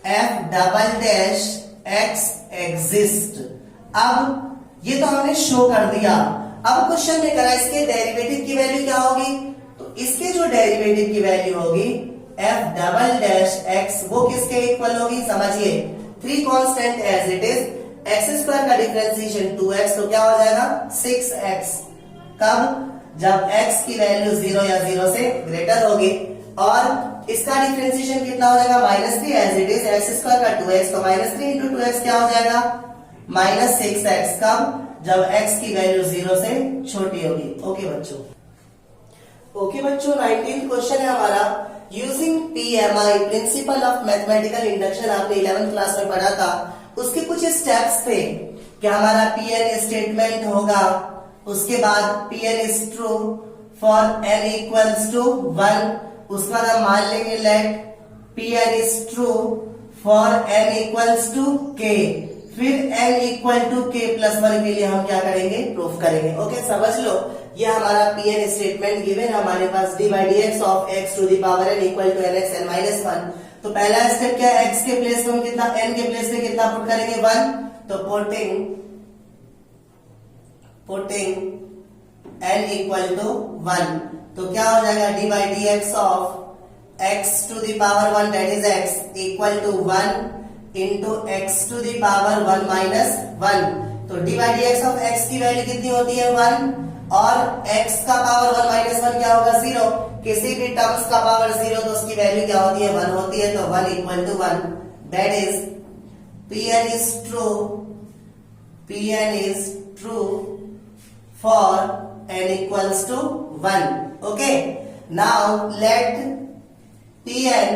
f double dash x exist. अब ये तो हमने शो कर दिया, अब क्वेश्चन में करा इसके डेरिवेटिव की वैल्यू क्या होगी, तो इसके जो डेरिवेटिव की वैल्यू होगी f डबल डैश x, वो किसके इक्वल होगी, समझिए 3 constant as it is, x square का डिफरेंशिएशन 2x, तो क्या हो जाएगा 6x, कब, जब x की वैल्यू 0 या 0 से ग्रेटर होगी, और इसका डिफरेंशिएशन कितना हो जाएगा, -3 as it is, x square का 2x, तो -3 इंटू 2x क्या हो जाएगा, -6x, कब, जब x की वैल्यू 0 से छोटी होगी। ओके बच्चों, 19th क्वेश्चन है हमारा, using PMI principle of mathematical induction, आपने 11th क्लास में पढ़ा था, उसके कुछ स्टेप्स थे कि हमारा Pn स्टेटमेंट होगा, उसके बाद Pn is true for n equals to 1, उसके बाद हम मान लेंगे let Pn is true for n equals to k, फिर n equal to k plus 1 के लिए हम क्या करेंगे, प्रूफ करेंगे। ओके समझ लो, ये हमारा Pn स्टेटमेंट गिवन, हमारे पास d by dx of x to the power n equal to nx n minus 1, तो पहला स्टेप क्या है, x के प्लेस में हम कितना, n के प्लेस में कितना पुट करेंगे, 1, तो पुटिंग n इक्वल टू 1, तो क्या हो जाएगा, d by dx of x to the power 1 that is x equal to 1 into x to the power 1 minus 1, तो d by dx of x की वैल्यू कितनी होती है, 1, और x का पावर 1 माइनस 1 क्या होगा, 0, किसी भी टर्म्स का पावर 0 तो उसकी वैल्यू क्या होती है, 1 होती है, तो 1 equal to 1, that is Pn is true for n equals to 1, okay, now let Pn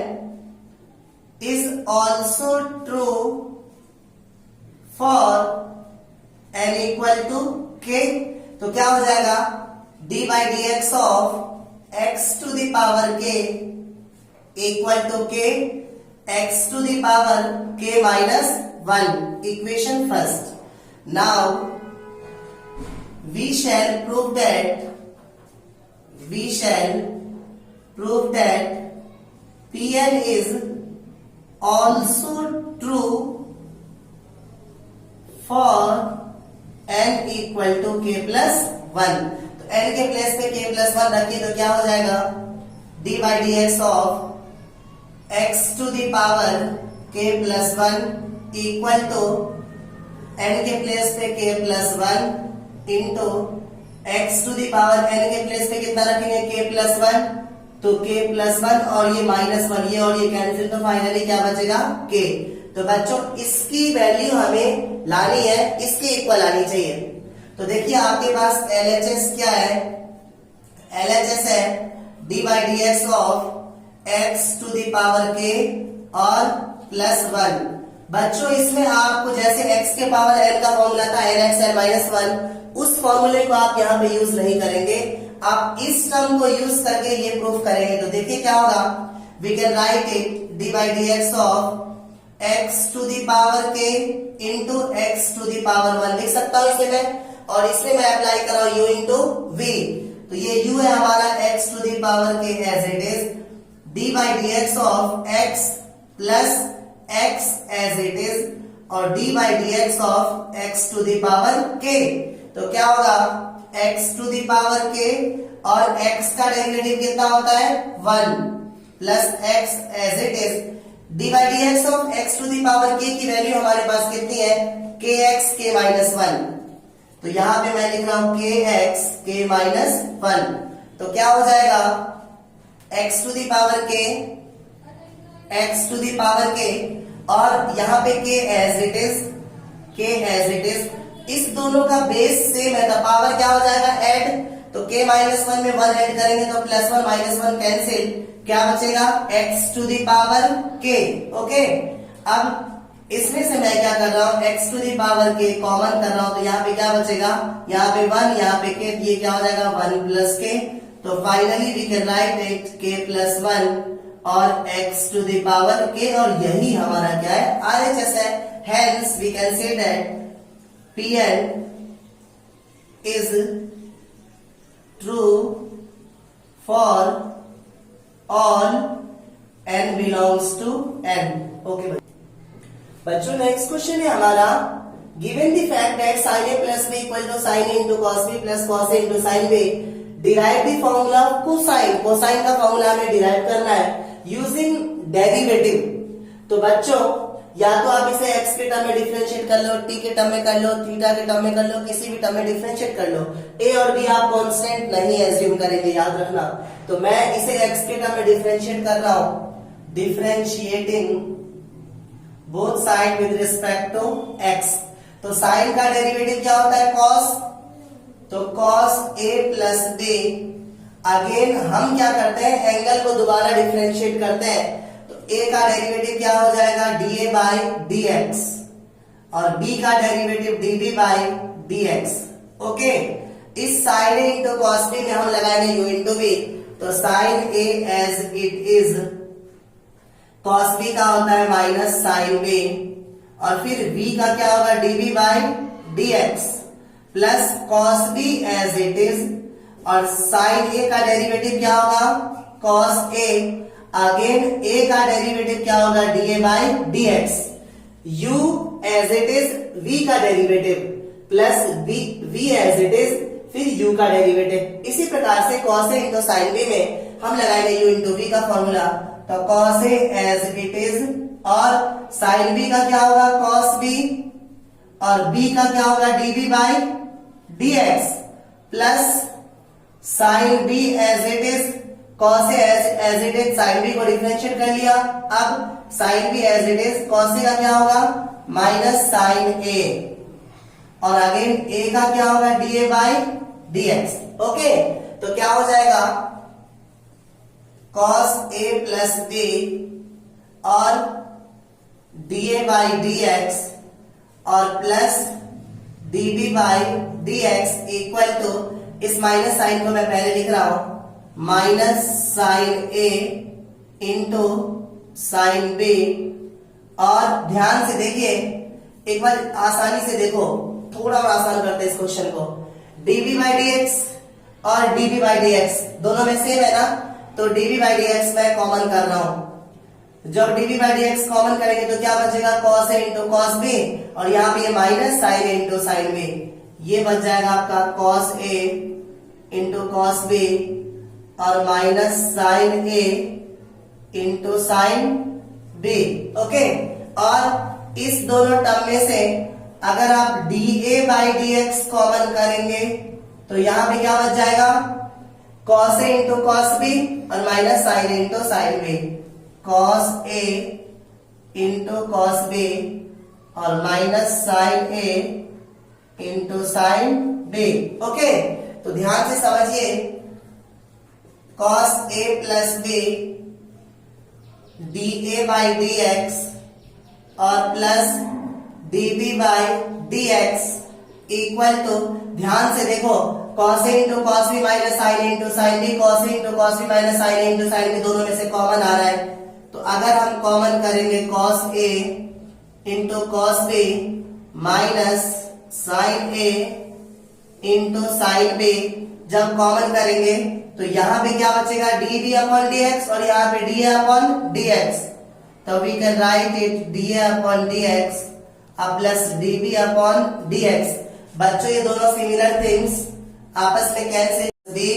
is also true for n equal to k, तो क्या हो जाएगा, d by dx of x to the power k equal to k x to the power k minus 1, equation first. Now we shall prove that Pn is also true for n equal to k plus 1, तो n के place पे k plus 1 रखिए, तो क्या हो जाएगा, d by dx of x to the power k plus 1 equal to n के place पे k plus 1 into x to the power n के प्लेस पे कितना रखेंगे, k plus 1, तो k plus 1 और ये -1, ये और ये कैंसिल, तो फाइनली क्या बचेगा, k, तो बच्चों इसकी वैल्यू हमें लानी है, इसके इक्वल आनी चाहिए, तो देखिए आपके पास LHS क्या है, LHS है d by dx of x to the power k और प्लस 1, बच्चों इसमें आपको जैसे x के पावर n का फॉर्मूला था nx n माइनस 1, उस फॉर्मूले को आप यहाँ पे यूज नहीं करेंगे, आप इस टर्म को यूज करके ये प्रूफ करेंगे, तो देखिए क्या होगा, we can write it d by dx of x to the power k into x to the power 1 लिख सकता हूं इसे मैं, और इसमें मैं अप्लाई कर रहा हूं u इंटू v। तो ये u है हमारा x to the power k as it is d by d x of x plus x as it is, और d by d x of x to the power k। तो क्या होगा x to the power k और x का derivative कितना होता है 1 plus x as it is d by d x of x to the power k की value हमारे पास कितनी है kx k माइनस 1। तो यहां पे मैं लिख रहा हूं kx k माइनस 1। तो क्या हो जाएगा x to the power k, x to the power k, और यहां पे k एज इट इज, इस दोनों का बेस सेम है तो पावर क्या हो जाएगा ऐड। तो k माइनस 1 में 1 ऐड करेंगे तो प्लस 1 माइनस 1 कैंसिल, क्या बचेगा x to the power k। Okay, अब इसमें से मैं क्या कर रहा हूं x to the power k common कर रहा हूं, तो यहाँ पे क्या बचेगा, यहाँ पे 1, यहाँ पे k, ये क्या हो जाएगा 1 प्लस k। तो finally we can write it k plus 1 और x to the power k, और यही हमारा क्या है RHS है। Hence we can say that Pn is true for all n belongs to n। Okay बच्चों, नेक्स्ट क्वेश्चन है हमारा, given the fact that sin a plus b equal to sin a into cos b plus cos a into sin b, derive the formula of cosine. Cosine का formula हमें derive करना है using derivative. तो बच्चों, या तो आप इसे x के टर्म में डिफरेंशिएट कर लो, t के टर्म में कर लो, थीटा के टर्म में कर लो, किसी भी टर्म में डिफरेंशिएट कर लो। a और b आप कांस्टेंट नहीं एज्यूम करेंगे, याद रखना। तो मैं इसे x के टर्म में डिफरेंशिएट कर रहा हूं, differentiating both side with respect to x। तो साइन का डेरिवेटिव क्या होता है cos, तो cos a plus b। Again हम क्या करते हैं, एंगल को दोबारा डिफरेंशिएट करते हैं। a का डेरिवेटिव क्या हो जाएगा dA बाई dx, और b का derivative dB by dx। Okay, इस sin a into cos b में हम लगाएंगे u इंटू v। तो sin a as it is, cos b का होता है माइनस sin b, और फिर v का क्या होगा dB by dx plus cos b as it is, और sin a का डेरिवेटिव क्या होगा cos a, अगेन a का डेरिवेटिव क्या होगा dA by dx, u as it is v का derivative plus v as it is, फिर u का डेरिवेटिव। इसी प्रकार से cos a into sin b में हम लगाएंगे u इंटू v का फॉर्मूला। तो cos a as it is, और sin b का क्या होगा cos b, और b का क्या होगा dB by dx plus sin b as it is, cos a as it is, sin b को डिफरेंशिएट कर लिया। अब sin b as it is, cos a का क्या होगा माइनस sin a, और अगेन a का क्या होगा dA बाई dx। ओके, तो क्या हो जाएगा cos a प्लस b और dA बाई dx और plus dB by dx equal to, इस माइनस साइन को मैं पहले लिख रहा हूं, minus sine a into sine b। और ध्यान से देखिए, एक बार आसानी से देखो, थोड़ा और आसान करते हैं इस क्वेश्चन को। dB बाई dx और dB बाई dx दोनों में सेम है ना, तो dB बाई dx मैं कॉमन कर रहा हूं। जब dB बाई dx कॉमन करेंगे तो क्या बचेगा cos a into cos b, और यहाँ पे ये minus sine a into sine b, ये बच जाएगा आपका cos a into cos b और minus sine a into sine b। Okay, और इस दोनों टर्म में से अगर आप dA बाई dx कॉमन करेंगे तो यहां पे क्या बच जाएगा cos a into cos b और minus sine a into sine b, cos a into cos b और minus sine a into sine b। Okay, तो ध्यान से समझिए, cos a plus b dA by dx और plus dB by dx equal to, ध्यान से देखो, cos a into cos b minus sine a into sine b, cos a into cos b minus sine a into sine b दोनों में से common आ रहा है। तो अगर हम कॉमन करेंगे cos a into cos b minus sine a into sine b. जब कॉमन करेंगे तो यहां पे क्या बचेगा, d b upon d x और यहाँ पे d a upon d x. तो we can write it d a upon d x plus d b upon d x. बच्चों ये दोनों सिमिलर थिंग्स आपस में cancel, be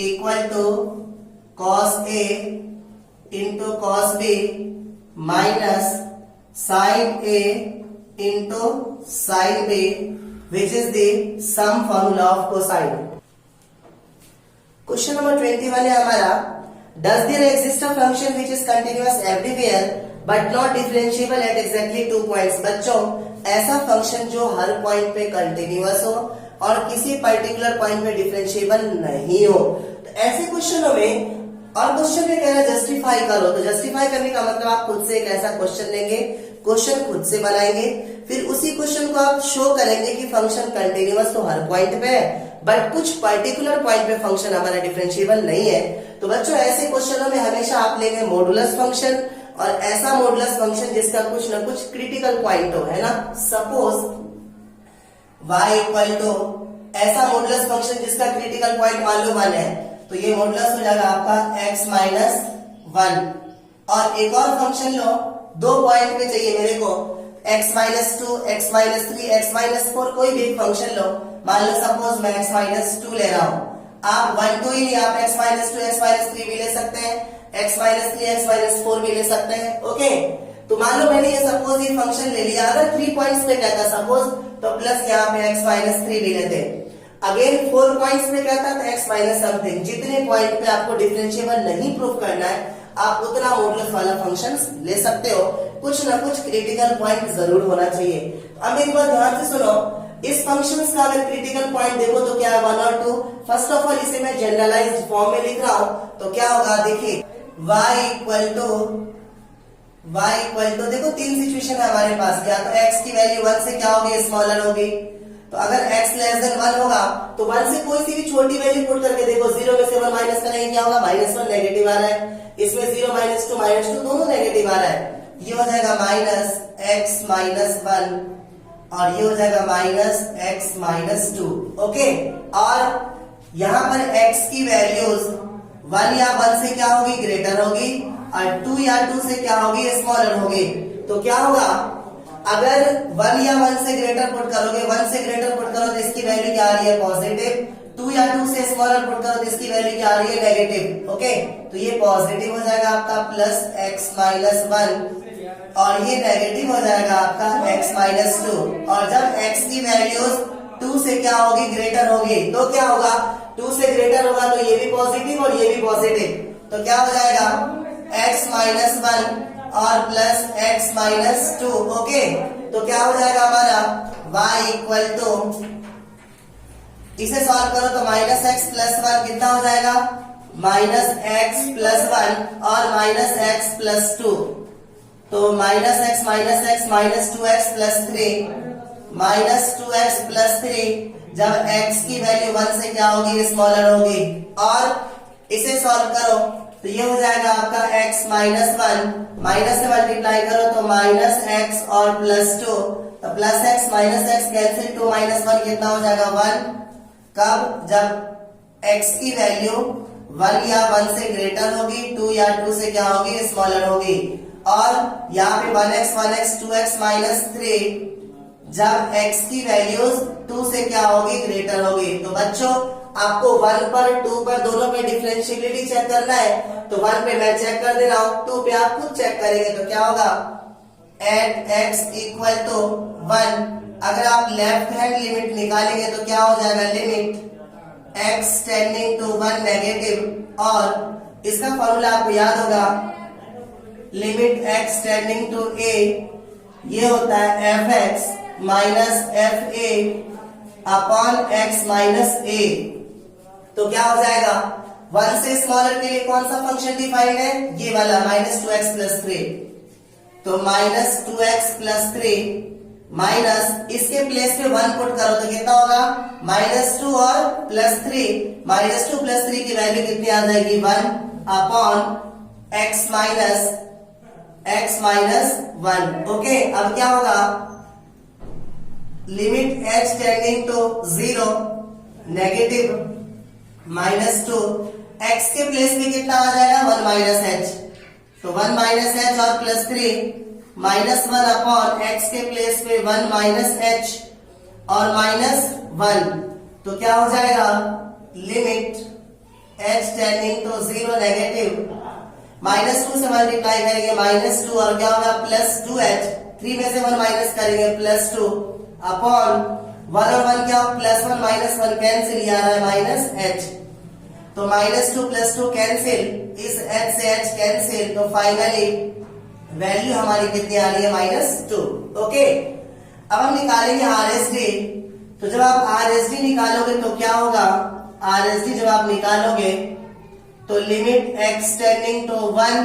equal to cos a into cos b minus sine a into sine b which is the sum formula of cosine। Question number 21 है हमारा, does there exist a function which is continuous everywhere but not differentiable at exactly 2 points। बच्चों ऐसा function जो हर point पे continuous हो और किसी particular point पे डिफरेंशिएबल नहीं हो। तो ऐसे क्वेश्चनों में, और क्वेश्चन में कह रहा है जस्टिफाई करो, तो जस्टिफाई करने का मतलब आप खुद से एक ऐसा क्वेश्चन लेंगे, क्वेश्चन खुद से बनाएंगे, फिर उसी क्वेश्चन को आप शो करेंगे कि फंक्शन कंटिन्यूअस तो हर पॉइंट पे है बट कुछ पर्टिकुलर पॉइंट पे फंक्शन हमारा डिफरेंशिएबल नहीं है। तो बच्चों ऐसे क्वेश्चनों में हमेशा आप लेंगे मॉडुलस फंक्शन, और ऐसा मॉडुलस फंक्शन जिसका कुछ ना कुछ क्रिटिकल पॉइंट हो, है ना। सपोज y इक्वल टू ऐसा मॉडुलस फंक्शन जिसका क्रिटिकल पॉइंट मान लो 1 है, तो ये मॉडुलस हो जाएगा आपका x माइनस 1। और एक और फंक्शन लो, 2 पॉइंट पे चाहिए मेरे को, x minus 2, x minus 3, x minus 4, कोई भी फंक्शन लो। मान लो सपोज मैं x माइनस 2 ले रहा हूँ, आप 1 2 ही नहीं, आप x माइनस 2, x माइनस 3 भी ले सकते हैं, x माइनस 3, x माइनस 4 भी ले सकते हैं। ओके, तो मान लो मैंने ये सपोज ये फंक्शन ले लिया, अगर 3 पॉइंट्स पे कहता सपोज, तो प्लस यहाँ पे x माइनस 3 भी लेते। अगेन 4 पॉइंट्स पे कहता तो x माइनस समथिंग। जितने पॉइंट पे आपको डिफरेंशिएबल नहीं प्रूव करना है आप उतना मॉडुलस वाला फंक्शंस ले सकते हो, कुछ ना कुछ क्रिटिकल पॉइंट जरूर होना चाहिए। अब एक बार ध्यान से सुनो, इस फंक्शंस का अगर क्रिटिकल पॉइंट देखो तो क्या है, 1 और 2। फर्स्ट ऑफ ऑल इसे मैं जनरलाइज्ड फॉर्म में लिख रहा हूं, तो क्या होगा देखिए, y इक्वल टू देखो 3 सिचुएशन है हमारे पास, या तो x की वैल्यू 1 से क्या होगी, स्मॉलर होगी। तो अगर x लेस देन 1 होगा तो 1 से कोई सी भी छोटी वैल्यू पुट करके देखो, 0 में से 1 माइनस करेंगे क्या होगा, -1 नेगेटिव आ रहा है, इसमें 0 -2 दोनों नेगेटिव आ रहा है। ये हो जाएगा माइनस x माइनस 1 और ये हो जाएगा माइनस x माइनस 2। ओके, और यहाँ पर x की वैल्यूज 1 या 1 से क्या होगी, ग्रेटर होगी, और 2 या 2 से क्या होगी, स्मॉलर होगी। तो क्या होगा, अगर 1 या 1 से ग्रेटर पुट करोगे, 1 से ग्रेटर पुट करो तो इसकी वैल्यू क्या आ रही है, पॉजिटिव। 2 या 2 से स्मॉलर पुट करो तो इसकी वैल्यू क्या आ रही है, नेगेटिव। ओके, तो ये पॉजिटिव हो जाएगा आपका प्लस x माइनस 1 और ये नेगेटिव हो जाएगा आपका x माइनस 2। और जब x की वैल्यूज 2 से क्या होगी, ग्रेटर होगी, तो क्या होगा, 2 से ग्रेटर होगा तो ये भी पॉजिटिव और ये भी पॉजिटिव, तो क्या हो जाएगा x माइनस 1 और प्लस x माइनस 2। ओके, तो क्या हो जाएगा हमारा y इक्वल टू, इसे सॉल्व करो तो माइनस x प्लस 1 कितना हो जाएगा, माइनस x प्लस 1 और माइनस x प्लस 2। तो minus x minus 2x plus 3, minus 2x plus 3। जब x की वैल्यू 1 से क्या होगी, स्मॉलर होगी, और इसे सॉल्व करो तो ये हो जाएगा आपका x माइनस 1, माइनस से मल्टीप्लाई करो तो माइनस x और प्लस 2, तो plus x minus x cancel, 2 minus 1 कितना हो जाएगा, 1। कब, जब x की वैल्यू 1 या 1 से ग्रेटर होगी, 2 या 2 से क्या होगी, स्मॉलर होगी। और यहाँ पे 1x 2x माइनस 3, जब x की वैल्यूज 2 से क्या होगी, ग्रेटर होगी। तो बच्चों आपको 1 पर 2 पर दोनों पे डिफरेंशिएबिलिटी चेक करना है, तो 1 पे मैं चेक कर दे रहा हूं, 2 पे आप खुद चेक करेंगे तो क्या होगा, एट x इक्वल टू 1। अगर आप लेफ्ट हैंड लिमिट निकालेंगे तो क्या हो जाएगा, limit x tending to 1 negative, और इसका फॉर्मूला आपको याद होगा, limit x tending to a, ये होता है fx minus fa upon x minus a। तो क्या हो जाएगा, 1 से स्मॉलर के लिए कौन सा फंक्शन डिफाइंड है, ये वाला माइनस 2x प्लस 3। तो माइनस 2x प्लस 3 माइनस इसके प्लेस पे 1 पुट करो तो कितना होगा, -2 और +3, -2 + 3 की वैल्यू कितनी आ जाएगी, 1 upon x minus x minus 1। Okay, अब क्या होगा, limit h tending to 0 negative -2, x के प्लेस में कितना आ जाएगा 1 माइनस h, तो 1 माइनस h और +3 -1 अपॉन x के प्लेस में 1 माइनस h और -1, तो क्या हो जाएगा, limit h tending to 0 negative -2 से मल्टीप्लाई करेंगे -2 और क्या होगा +2h, 3 में से 1 माइनस करेंगे +2 अपॉन 1 और 1 क्या, +1 -1 कैंसिल, ये आ रहा है -h, तो -2 +2 कैंसिल, इस h से h कैंसिल, तो फाइनली वैल्यू हमारी कितनी आ रही है -2। ओके, अब हम निकालेंगे RSD। तो जब आप RSD निकालोगे तो क्या होगा, RSD जब आप निकालोगे तो लिमिट x टेंडिंग टू 1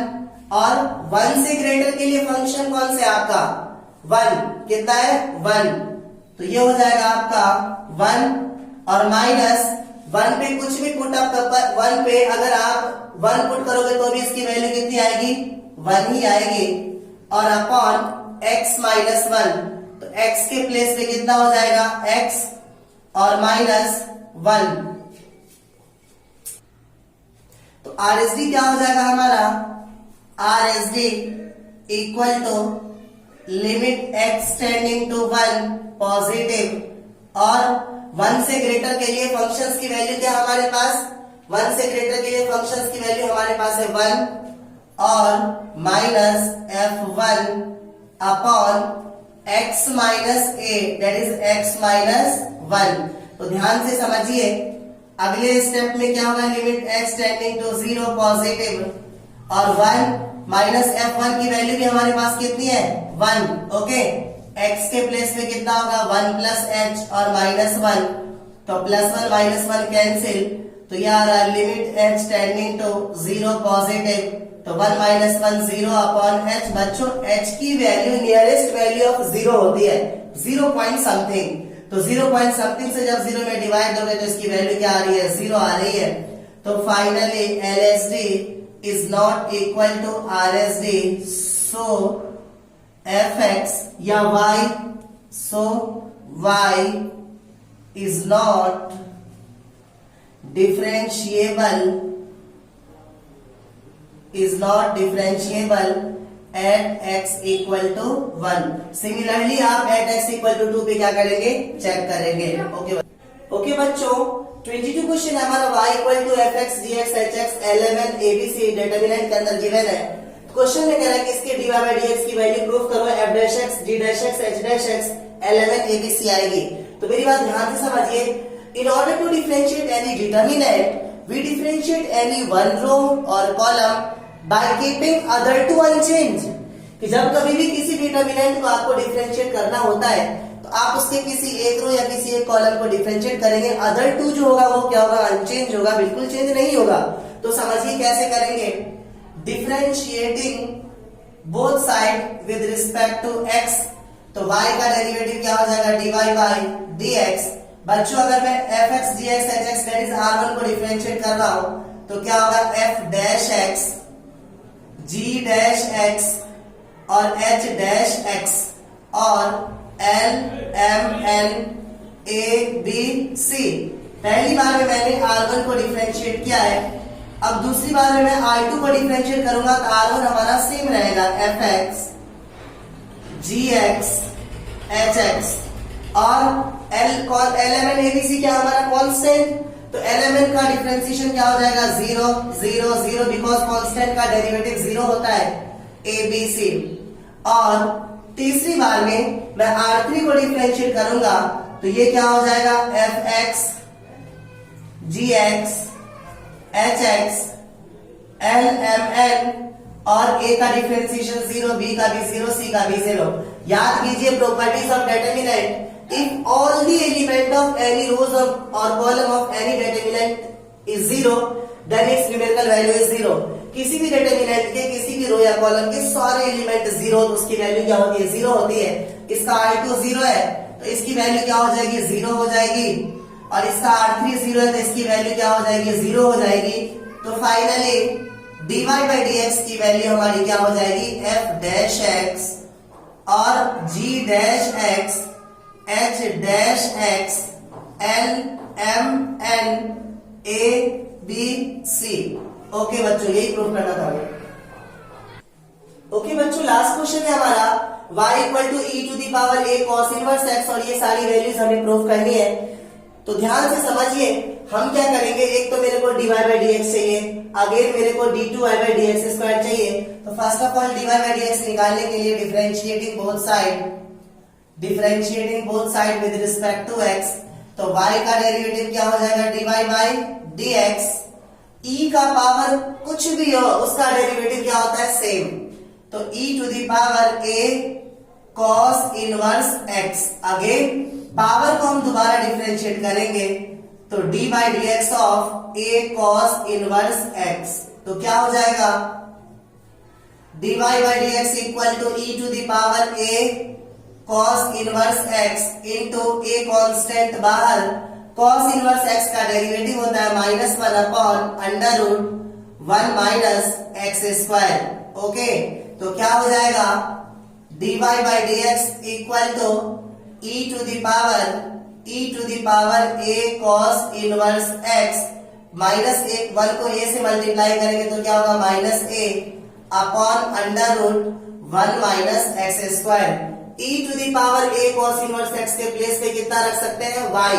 और 1 से ग्रेटर के लिए फंक्शन कौन से आपका 1, कितना है 1, तो ये हो जाएगा आपका 1 और -1 पे कुछ भी पुट अप, 1 पे अगर आप 1 पुट करोगे तो भी इसकी वैल्यू कितनी आएगी 1 ही आएगी, और अपॉन x माइनस 1, तो x के प्लेस पे कितना हो जाएगा x और -1, तो RSD क्या हो जाएगा हमारा, RSD equal to limit x tending to 1 positive और 1 से ग्रेटर के लिए फंक्शंस की वैल्यू क्या हमारे पास, 1 से ग्रेटर के लिए फंक्शंस की वैल्यू हमारे पास है 1 और -f1 upon x minus a, that is x minus 1। तो ध्यान से समझिए, अगले स्टेप में क्या होगा, limit x tending to 0 positive और 1 -f1 की वैल्यू भी हमारे पास कितनी है 1। ओके, x के प्लेस में कितना होगा 1 प्लस h और -1, तो +1 -1 कैंसिल, तो ये आ रहा है limit h tending to 0 positive, तो 1 -1 0 अपॉन h। बच्चों h की वैल्यू नियरेस्ट वैल्यू ऑफ 0 होती है 0 पॉइंट समथिंग, तो 0 पॉइंट समथिंग से जब 0 में डिवाइड दोगे तो इसकी वैल्यू क्या आ रही है 0 आ रही है, तो finally LSD is not equal to RSD, so fx या y, so y is not differentiable at x equal to 1। Similarly आप at x equal to 2 पे क्या करेंगे, चेक करेंगे। ओके बच्चों, 22 क्वेश्चन हमारा y equal to fx dx hx l11 abc determinant के अंदर गिवन है। क्वेश्चन में कह रहा है कि इसके dy by dx की वैल्यू प्रूव करो, f dash x, g dash x, h dash x, l11 abc आएगी। तो मेरी बात ध्यान से समझिए, in order to differentiate any determinant we differentiate any one row और column by keeping other two unchanged. कि जब कभी भी किसी डिटरमिनेंट को आपको डिफरेंशिएट करना होता है तो आप उसके किसी एक रो या किसी एक कॉलम को डिफरेंशिएट करेंगे, अदर टू जो होगा वो क्या होगा, अनचेंज होगा, बिल्कुल चेंज नहीं होगा। तो समझिए कैसे करेंगे, differentiating both side with respect to x, तो y का डेरिवेटिव क्या हो जाएगा dy by dx। बच्चों अगर मैं fx dx hx that is r1 को डिफरेंशिएट कर रहा हूं तो क्या होगा f dash x, g dash x और h डैश x और l m n a b c। पहली बार में मैंने r1 को डिफरेंशिएट किया है, अब दूसरी बार में मैं r2 को डिफरेंशिएट करूंगा तो r1 हमारा सेम रहेगा fx gx hx और lmn abc क्या हमारा कांस्टेंट, तो lmn का डिफरेंशिएशन क्या हो जाएगा 0 0 0 बिकॉज कांस्टेंट का डेरिवेटिव 0 होता है abc। और तीसरी बार में मैं r3 को डिफरेंशिएट करूंगा तो ये क्या हो जाएगा fx gx hx lmn और a का डिफरेंशिएशन 0, b का भी 0, c का भी 0। याद कीजिए properties of determinant, if all the element of any rows और column of any determinant is 0 then its numerical value is 0। किसी भी डिटरमिनेंट के किसी भी रो या कॉलम के सारे एलिमेंट 0 तो उसकी वैल्यू क्या होती है 0 होती है। इसका r2 0 है तो इसकी वैल्यू क्या हो जाएगी 0 हो जाएगी, और इसका r3 0 है तो इसकी वैल्यू क्या हो जाएगी 0 हो जाएगी। तो finally dy by d x की वैल्यू हमारी क्या हो जाएगी, एफ डैश एक्स और g dash x h dash x l m n a b c. Okay बच्चों, यही प्रूफ करना था। ओके बच्चों, लास्ट क्वेश्चन है हमारा y equal to e to the power a cos inverse x, और ये सारी वैल्यूज हमें प्रूफ करनी है। तो ध्यान से समझिए, हम क्या करेंगे, एक तो मेरे को dy बाई डी एक्स चाहिए, अगेन मेरे को d2y by d x square चाहिए। तो first of all dy by d x निकालने के लिए differentiating both side with respect to x, तो y का डेरिवेटिव क्या हो जाएगा, dy by d x. e का पावर कुछ भी हो उसका डेरिवेटिव क्या होता है, सेम, तो e to the power a cos inverse x। Again power को हम दोबारा डिफरेंशिएट करेंगे, तो d by d x of a cos inverse x, तो क्या हो जाएगा, dy by d x equal to e to the power a cos inverse x into a constant बाहर, cos इनवर्स x का डेरिवेटिव होता है -1 upon under root 1 minus x square. Okay, तो क्या हो जाएगा, dy by d x equal to e to the power a cos inverse x minus 1 को a से मल्टीप्लाई करेंगे तो क्या होगा, minus a upon under root 1 minus x square. e to the power a cos inverse x के place पे कितना रख सकते हैं, y,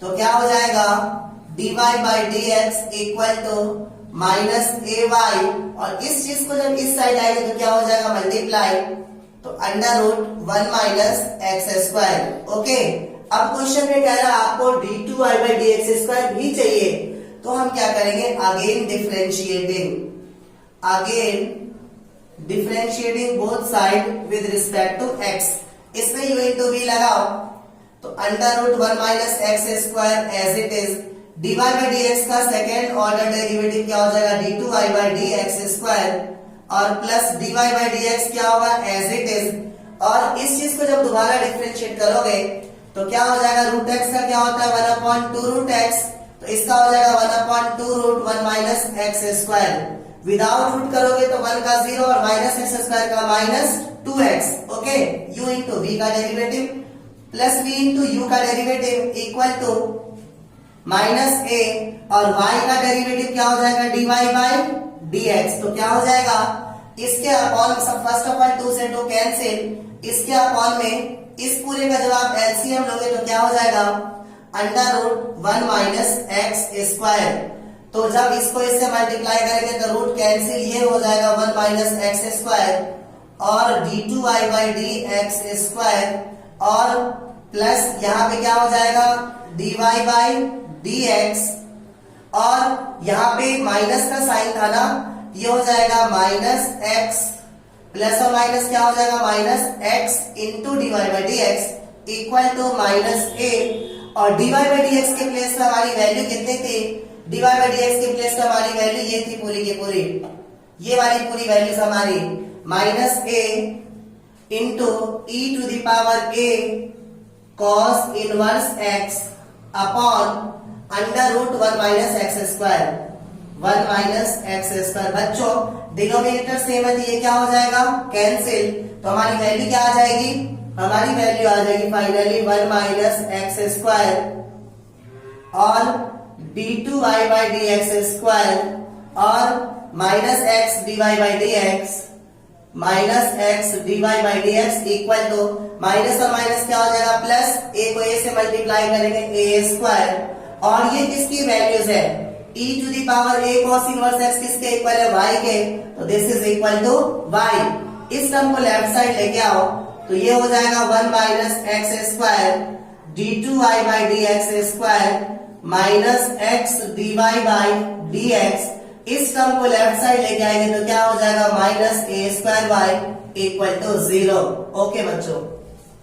तो क्या हो जाएगा, dy by d x equal to minus a y, और इस चीज को जब इस साइड आएंगे तो क्या हो जाएगा, मल्टीप्लाई, तो under root 1 minus x square. Okay, अब क्वेश्चन में कह रहा है आपको d2y by d x square भी चाहिए, तो हम क्या करेंगे, again differentiating both side with respect to x, इसमें u इंटू v लगाओ, तो under root 1 minus x square as it is, dy by d x का सेकेंड ऑर्डर डेरिवेटिव क्या हो जाएगा, d2y by d x square, और plus dy by d x क्या होगा, एज इट इज, और इस चीज को जब दोबारा डिफरेंशिएट करोगे तो क्या हो जाएगा, रूट x का क्या होता है, 1 अपॉन 2 रूट x, तो इसका हो जाएगा 1 upon 2 root 1 minus x square. Without root करोगे तो 1 का 0 और माइनस एक्स स्क्वायर का minus 2x। Okay, u into v का derivative plus v into u का derivative equal to minus a, और y का डेरिवेटिव क्या हो जाएगा, dy बाई डी एक्स, तो क्या हो जाएगा, इसके अपॉन, फर्स्ट ऑफ ऑल 2 से 2 कैंसिल, इसके अपॉन में इस पूरे का जब आप एलसीएम लोगे तो क्या हो जाएगा, under root 1 minus x square, तो जब इसको इससे मल्टीप्लाई करेंगे तो रूट कैंसिल, ये हो जाएगा 1 माइनस एक्स स्क्वायर, और d2y by d x square, और प्लस यहाँ पे क्या हो जाएगा, dy बाई डी एक्स, और यहाँ पे माइनस का साइन था ना, ये हो जाएगा माइनस एक्स, प्लस और माइनस क्या हो जाएगा, minus x into dy by d x equal to minus a, और dy बाई डी एक्स के प्लेस पे हमारी वैल्यू कितनी थी, dy बाई डी एक्स के प्लेस पे हमारी वैल्यू ये थी पूरी की पूरी, ये वाली पूरी वैल्यूज हमारी minus a into e to the power a cos inverse x upon under root 1 minus x square, 1 minus x square. बच्चों डिनोमिनेटर सेम है तो ये क्या हो जाएगा, कैंसिल, तो हमारी वैल्यू क्या आ जाएगी, हमारी वैल्यू आ जाएगी फाइनली 1 माइनस एक्स स्क्वायर, और d2y by d x square, और minus x dy by d x, minus x dy by d x equal to minus और माइनस क्या हो जाएगा, प्लस a को a से मल्टीप्लाई करेंगे a स्क्वायर, और ये किसकी वैल्यूज है, e to the power a cos inverse x किसके इक्वल है, y के, तो this is equal to y। इस टर्म को लेफ्ट साइड लेके आओ, तो ये हो जाएगा 1 minus x square d2y by d x square minus x dy by d x, इस टर्म को लेफ्ट साइड लेके आएंगे तो क्या हो जाएगा, minus a square y equal to 0। Okay बच्चों।